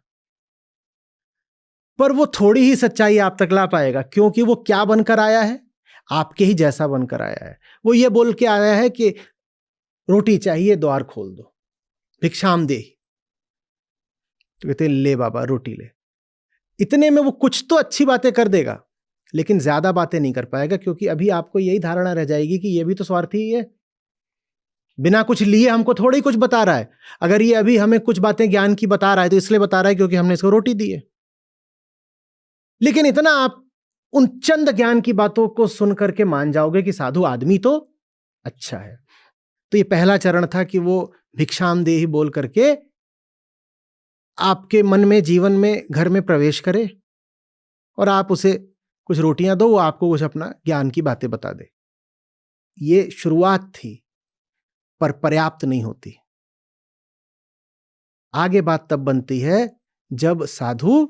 Speaker 1: पर वो थोड़ी ही सच्चाई आप तक ला पाएगा, क्योंकि वो क्या बनकर आया है? आपके ही जैसा बनकर आया है। वो ये बोल के आया है कि रोटी चाहिए, द्वार खोल दो, भिक्षाम दे। तो कहते ले बाबा रोटी ले। इतने में वो कुछ तो अच्छी बातें कर देगा, लेकिन ज्यादा बातें नहीं कर पाएगा, क्योंकि अभी आपको यही धारणा रह जाएगी कि ये भी तो स्वार्थी ही है, बिना कुछ लिए हमको थोड़ा ही कुछ बता रहा है। अगर ये अभी हमें कुछ बातें ज्ञान की बता रहा है तो इसलिए बता रहा है क्योंकि हमने इसको रोटी दी है। लेकिन इतना आप उन चंद ज्ञान की बातों को सुन करके मान जाओगे कि साधु आदमी तो अच्छा है। तो ये पहला चरण था कि वो भिक्षाम देहि बोल करके आपके मन में, जीवन में, घर में प्रवेश करे और आप उसे कुछ रोटियां दो, वो आपको कुछ अपना ज्ञान की बातें बता दे। ये शुरुआत थी, पर पर्याप्त नहीं होती। आगे बात तब बनती है जब साधु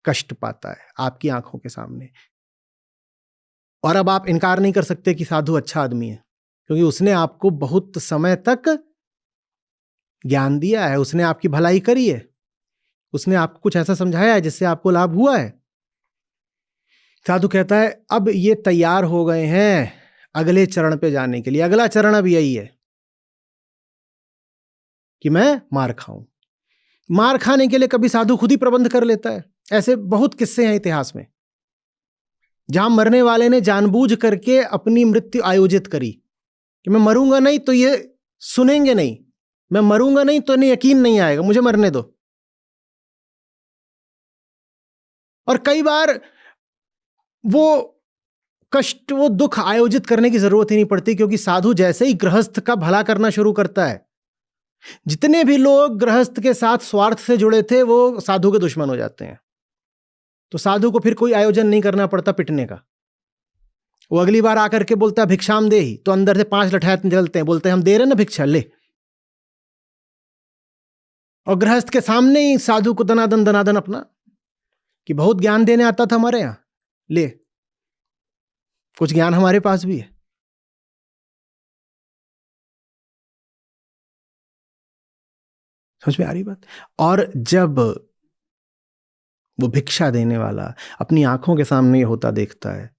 Speaker 1: कष्ट पाता है आपकी आंखों के सामने, और अब आप इनकार नहीं कर सकते कि साधु अच्छा आदमी है, क्योंकि उसने आपको बहुत समय तक ज्ञान दिया है, उसने आपकी भलाई करी है, उसने आपको कुछ ऐसा समझाया है जिससे आपको लाभ हुआ है। साधु कहता है अब ये तैयार हो गए हैं अगले चरण पे जाने के लिए। अगला चरण अब यही है कि मैं मार खाऊं। मार खाने के लिए कभी साधु खुद ही प्रबंध कर लेता है। ऐसे बहुत किस्से हैं इतिहास में जहां मरने वाले ने जानबूझ करके अपनी मृत्यु आयोजित करी कि मैं मरूंगा नहीं तो ये सुनेंगे नहीं, मैं मरूंगा नहीं तो इन्हें यकीन नहीं आएगा, मुझे मरने दो। और कई बार वो कष्ट, वो दुख आयोजित करने की जरूरत ही नहीं पड़ती, क्योंकि साधु जैसे ही गृहस्थ का भला करना शुरू करता है, जितने भी लोग गृहस्थ के साथ स्वार्थ से जुड़े थे वो साधु के दुश्मन हो जाते हैं। तो साधु को फिर कोई आयोजन नहीं करना पड़ता पिटने का। वो अगली बार आकर के बोलता है भिक्षाम दे ही, तो अंदर से 5 लठैत निकलते हैं, बोलते हैं हम दे रहे ना भिक्षा, ले। और गृहस्थ के सामने ही साधु को दनादन दनादन अपना कि बहुत ज्ञान देने आता था हमारे यहां, ले कुछ ज्ञान हमारे पास भी है। समझ में आ रही बात? और जब वो भिक्षा देने वाला अपनी आंखों के सामने होता देखता है,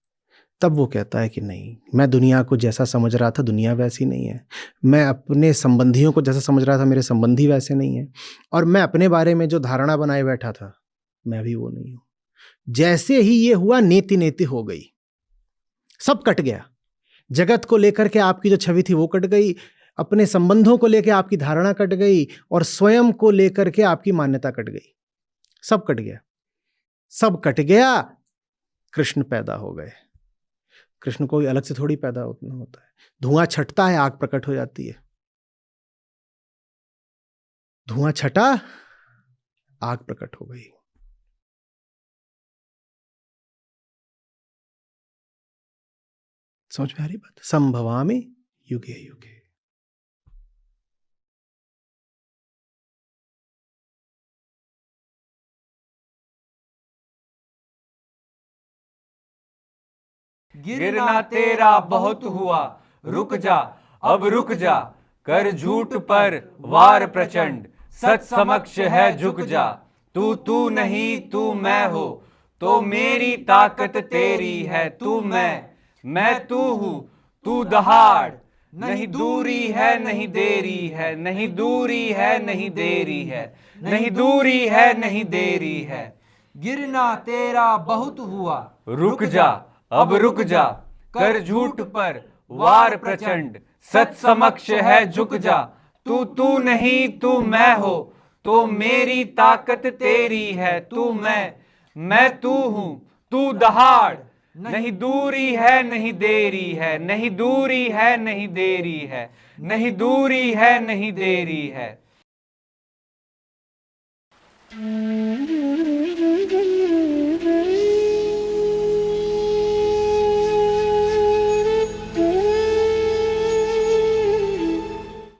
Speaker 1: तब वो कहता है कि नहीं, मैं दुनिया को जैसा समझ रहा था दुनिया वैसी नहीं है, मैं अपने संबंधियों को जैसा समझ रहा था मेरे संबंधी वैसे नहीं है, और मैं अपने बारे में जो धारणा बनाए बैठा था मैं भी वो नहीं हूं। जैसे ही ये हुआ, नेति नेति हो गई, सब कट गया। जगत को लेकर के आपकी जो छवि थी वो कट गई, अपने संबंधों को लेकर आपकी धारणा कट गई, और स्वयं को लेकर के आपकी मान्यता कट गई। सब कट गया, सब कट गया। कृष्ण पैदा हो गए। कृष्ण कोई अलग से थोड़ी पैदा होता है। धुआं छटता है, आग प्रकट हो जाती है। धुआं छटा, आग प्रकट हो गई। समझ में आ रही बात? संभवामि युगे युगे।
Speaker 3: गिरना तेरा बहुत हुआ, रुक जा अब रुक जा, कर झूठ पर वार प्रचंड, सच समक्ष है झुक जा। तू नहीं तू मैं हो, तो मेरी ताकत तेरी है। तू मैं तू हूं, तू दहाड़। नहीं दूरी है नहीं देरी है, नहीं दूरी है नहीं देरी है, नहीं दूरी है नहीं देरी है।
Speaker 4: गिरना तेरा बहुत हुआ,
Speaker 3: रुक जा अब रुक जा, कर झूठ पर वार प्रचंड, सच समक्ष है झुक जा। तू नहीं तू मैं हो, तो मेरी ताकत तेरी है। तू मैं तू हूं, तू दहाड़। नहीं दूरी है नहीं देरी है, नहीं दूरी है नहीं देरी है, नहीं दूरी है नहीं देरी है।